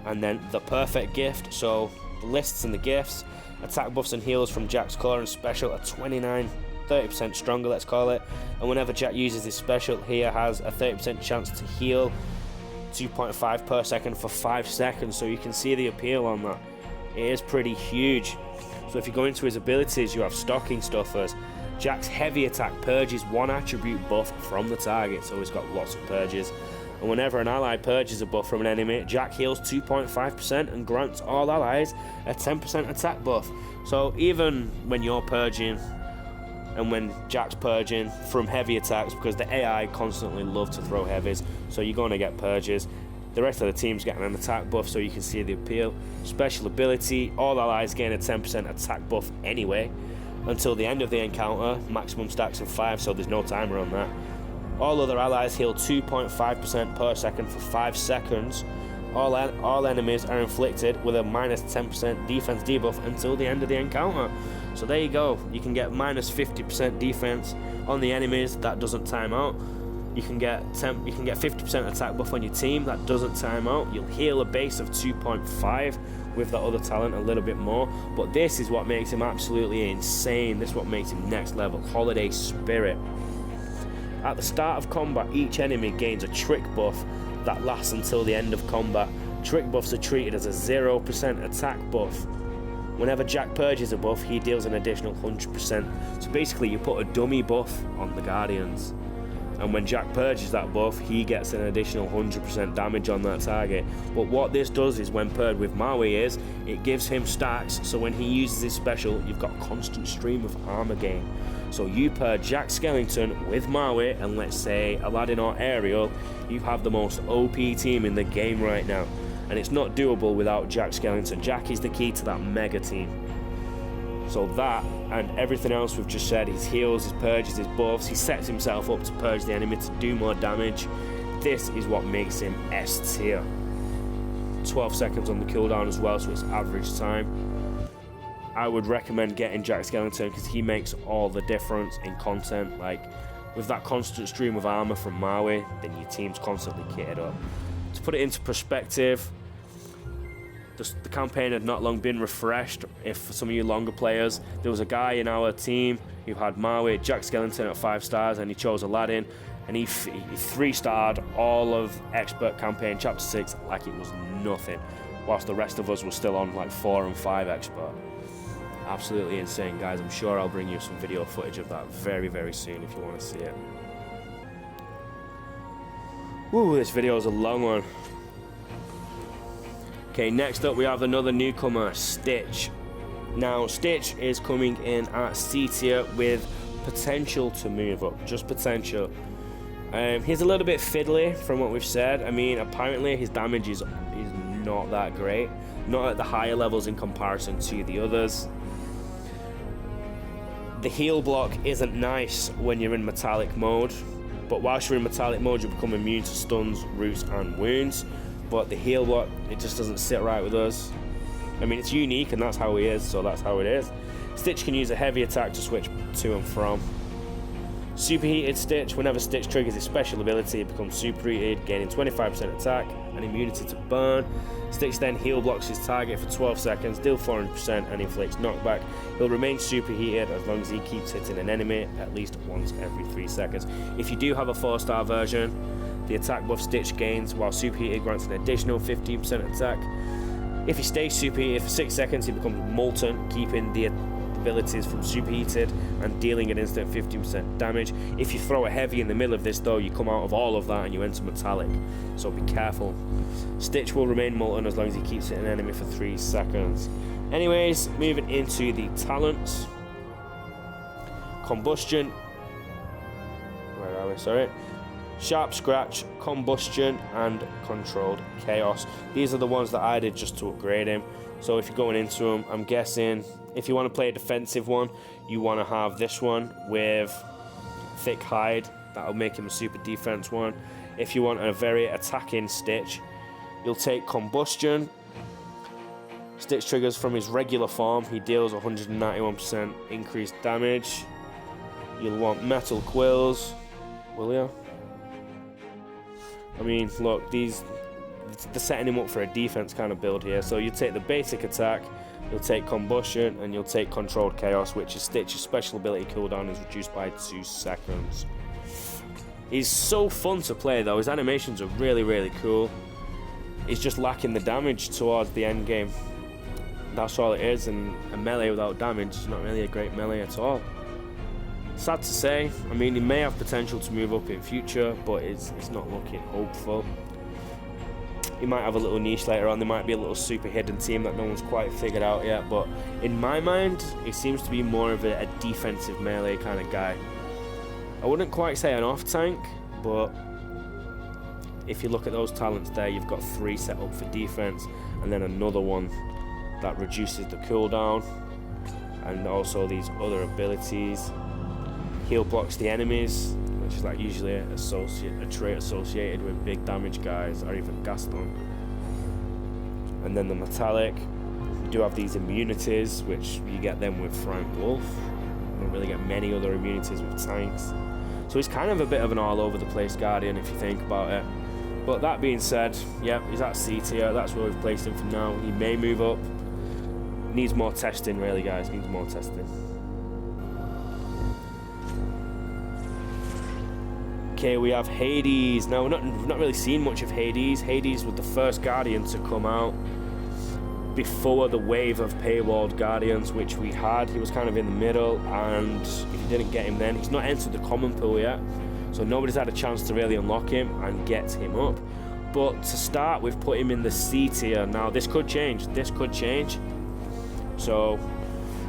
And then the Perfect Gift, so the lists and the gifts, attack buffs and heals from Jack's core and special are 30% stronger, let's call it. And whenever Jack uses his special, he has a 30% chance to heal 2.5 per second for 5 seconds, so you can see the appeal on that. It is pretty huge. So if you go into his abilities, you have Stocking Stuffers. Jack's heavy attack purges one attribute buff from the target, so he's got lots of purges. And whenever an ally purges a buff from an enemy, Jack heals 2.5% and grants all allies a 10% attack buff. So even when you're purging and when Jack's purging from heavy attacks, because the AI constantly love to throw heavies, so you're going to get purges. The rest of the team's getting an attack buff, so you can see the appeal. Special ability, all allies gain a 10% attack buff anyway, until the end of the encounter, maximum stacks of 5, so there's no timer on that. All other allies heal 2.5% per second for 5 seconds. All enemies are inflicted with a minus 10% defense debuff until the end of the encounter. So there you go, you can get minus 50% defense on the enemies, that doesn't time out. You can get 50% attack buff on your team, that doesn't time out. You'll heal a base of 2.5 with that other talent a little bit more. But this is what makes him absolutely insane. This is what makes him next level. Holiday Spirit. At the start of combat, each enemy gains a trick buff that lasts until the end of combat. Trick buffs are treated as a 0% attack buff. Whenever Jack purges a buff, he deals an additional 100%. So basically you put a dummy buff on the Guardians, and when Jack purges that buff, he gets an additional 100% damage on that target. But what this does is, when paired with Maui, is it gives him stacks, so when he uses his special, you've got a constant stream of armor gain. So you pair Jack Skellington with Maui and let's say Aladdin or Ariel, you have the most OP team in the game right now. And it's not doable without Jack Skellington. Jack is the key to that mega team. So that and everything else we've just said, his heals, his purges, his buffs, he sets himself up to purge the enemy to do more damage. This is what makes him S tier. 12 seconds on the cooldown as well, so it's average time. I would recommend getting Jack Skellington because he makes all the difference in content. Like, with that constant stream of armor from Maui, then your team's constantly kitted up. To put it into perspective, the campaign had not long been refreshed. If for some of you longer players, there was a guy in our team who had Maui, Jack Skellington at 5 stars, and he chose Aladdin, and he 3-starred all of Expert Campaign Chapter 6 like it was nothing, whilst the rest of us were still on like 4 and 5 Expert. Absolutely insane, guys. I'm sure I'll bring you some video footage of that very, very soon if you want to see it. Ooh, this video is a long one. Okay, next up we have another newcomer, Stitch. Now, Stitch is coming in at C tier with potential to move up, just potential. He's a little bit fiddly from what we've said. I mean, apparently his damage is not that great, not at the higher levels in comparison to the others. The heal block isn't nice when you're in metallic mode, but whilst you're in metallic mode you become immune to stuns, roots and wounds. But the heal block, it just doesn't sit right with us. I mean, it's unique and that's how he is, so that's how it is. Stitch can use a heavy attack to switch to and from. Superheated Stitch, whenever Stitch triggers his special ability, it becomes superheated, gaining 25% attack and immunity to burn. Stitch then heal blocks his target for 12 seconds, deal 400% and inflicts knockback. He'll remain superheated as long as he keeps hitting an enemy at least once every 3 seconds. If you do have a 4-star version, the attack buff Stitch gains while superheated grants an additional 15% attack. If he stays superheated for 6 seconds, he becomes molten, keeping the abilities from superheated and dealing an instant 15% damage. If you throw a heavy in the middle of this though, you come out of all of that and you enter metallic, so be careful. Stitch will remain molten as long as he keeps hitting an enemy for 3 seconds. Anyways, moving into the talents. Combustion. Where are we? Sorry. Sharp Scratch, Combustion, and Controlled Chaos. These are the ones that I did just to upgrade him. So if you're going into them, I'm guessing if you want to play a defensive one, you want to have this one with Thick Hide. That'll make him a super defense one. If you want a very attacking Stitch, you'll take Combustion. Stitch triggers from his regular form. He deals 191% increased damage. You'll want Metal Quills. Will you? I mean, look, they're setting him up for a defense kind of build here. So you take the basic attack, you'll take Combustion, and you'll take Controlled Chaos, which is Stitch's special ability cooldown is reduced by 2 seconds. He's so fun to play though. His animations are really, really cool. He's just lacking the damage towards the end game. That's all it is, and a melee without damage is not really a great melee at all. Sad to say. I mean, he may have potential to move up in future, but it's not looking hopeful. He might have a little niche later on. There might be a little super hidden team that no one's quite figured out yet, but in my mind, he seems to be more of a defensive melee kind of guy. I wouldn't quite say an off-tank, but if you look at those talents there, you've got 3 set up for defense, and then another one that reduces the cooldown, and also these other abilities. Heal blocks the enemies, which is like usually a trait associated with big damage guys, or even Gaston. And then the metallic, you do have these immunities, which you get them with Frank Wolf. You don't really get many other immunities with tanks. So he's kind of a bit of an all over the place Guardian if you think about it. But that being said, yeah, he's at C tier. That's where we've placed him for now. He may move up. Needs more testing, really, guys. Needs more testing. Okay, we have Hades. Now, we've not really seen much of Hades. Hades was the first Guardian to come out before the wave of paywalled Guardians, which we had. He was kind of in the middle, and if you didn't get him then, he's not entered the common pool yet, so nobody's had a chance to really unlock him and get him up. But to start, we've put him in the C tier. Now, this could change. This could change. So,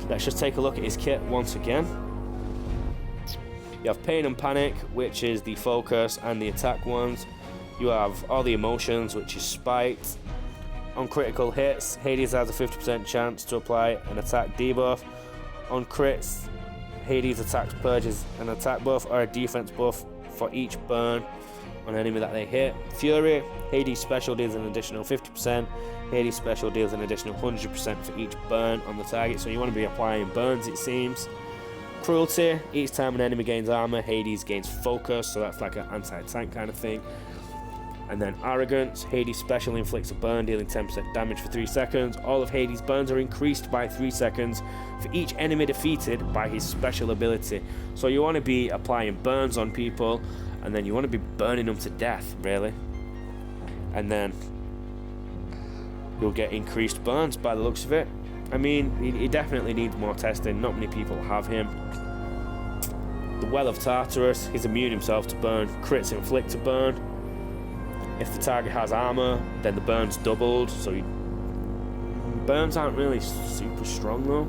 let's just take a look at his kit once again. You have Pain and Panic, which is the focus and the attack ones. You have all the emotions, which is Spite. On critical hits, Hades has a 50% chance to apply an attack debuff. On crits, Hades attacks purges an attack buff or a defense buff for each burn on an enemy that they hit. Fury, Hades special deals an additional 50%. Hades special deals an additional 100% for each burn on the target, so you want to be applying burns, it seems. Cruelty, each time an enemy gains armor, Hades gains focus, so that's like an anti-tank kind of thing. And then Arrogance, Hades special inflicts a burn dealing 10% damage for 3 seconds. All of Hades' burns are increased by 3 seconds for each enemy defeated by his special ability. So you want to be applying burns on people, and then you want to be burning them to death, really. And then you'll get increased burns by the looks of it. I mean, he definitely needs more testing. Not many people have him. The Well of Tartarus, he's immune himself to burn. Crits inflict a burn. If the target has armor, then the burn's doubled. So burns aren't really super strong though.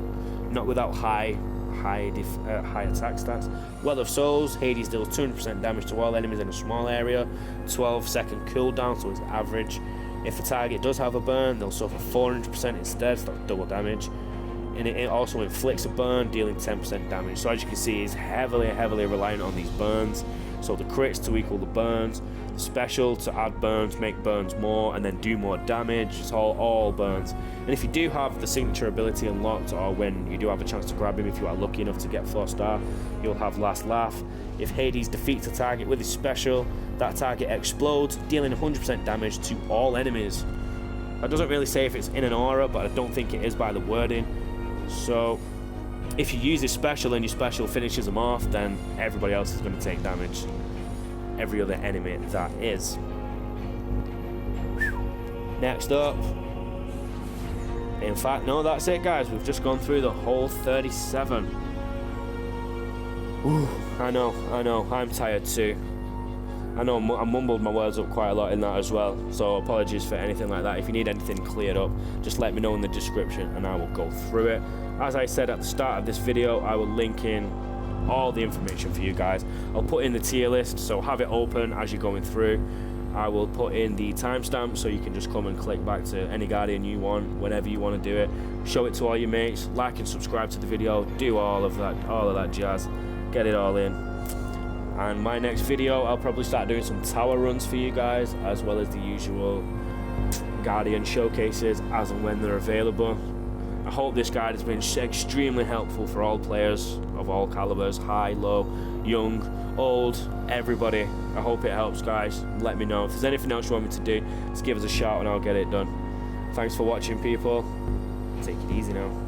Not without high attack stats. Well of Souls, Hades deals 200% damage to all enemies in a small area. 12-second cooldown, so it's average. If the target does have a burn, they'll suffer 400% instead, so that's double damage. And it also inflicts a burn, dealing 10% damage. So as you can see, it's heavily reliant on these burns. So the crits to equal the burns, the special to add burns, make burns more, and then do more damage. It's all burns. And if you do have the signature ability unlocked, or when you do have a chance to grab him, if you are lucky enough to get 4-star, you'll have Last Laugh. If Hades defeats a target with his special, that target explodes, dealing 100% damage to all enemies. That doesn't really say if it's in an aura, but I don't think it is by the wording. So if you use his special and your special finishes him off, then everybody else is going to take damage. Every other enemy, that is. Next up. In fact, no, that's it, guys. We've just gone through the whole 37. Ooh, I know. I'm tired too. I know I mumbled my words up quite a lot in that as well, so apologies for anything like that. If you need anything cleared up, just let me know in the description and I will go through it. As I said at the start of this video, I will link in all the information for you guys. I'll put in the tier list, so have it open as you're going through. I will put in the timestamp so you can just come and click back to any Guardian you want, whenever you want to do it. Show it to all your mates, like and subscribe to the video, do all of that jazz, get it all in. And my next video, I'll probably start doing some tower runs for you guys, as well as the usual Guardian showcases as and when they're available. I hope this guide has been extremely helpful for all players of all calibers, high, low, young, old, everybody. I hope it helps, guys. Let me know. If there's anything else you want me to do, just give us a shout and I'll get it done. Thanks for watching, people. Take it easy now.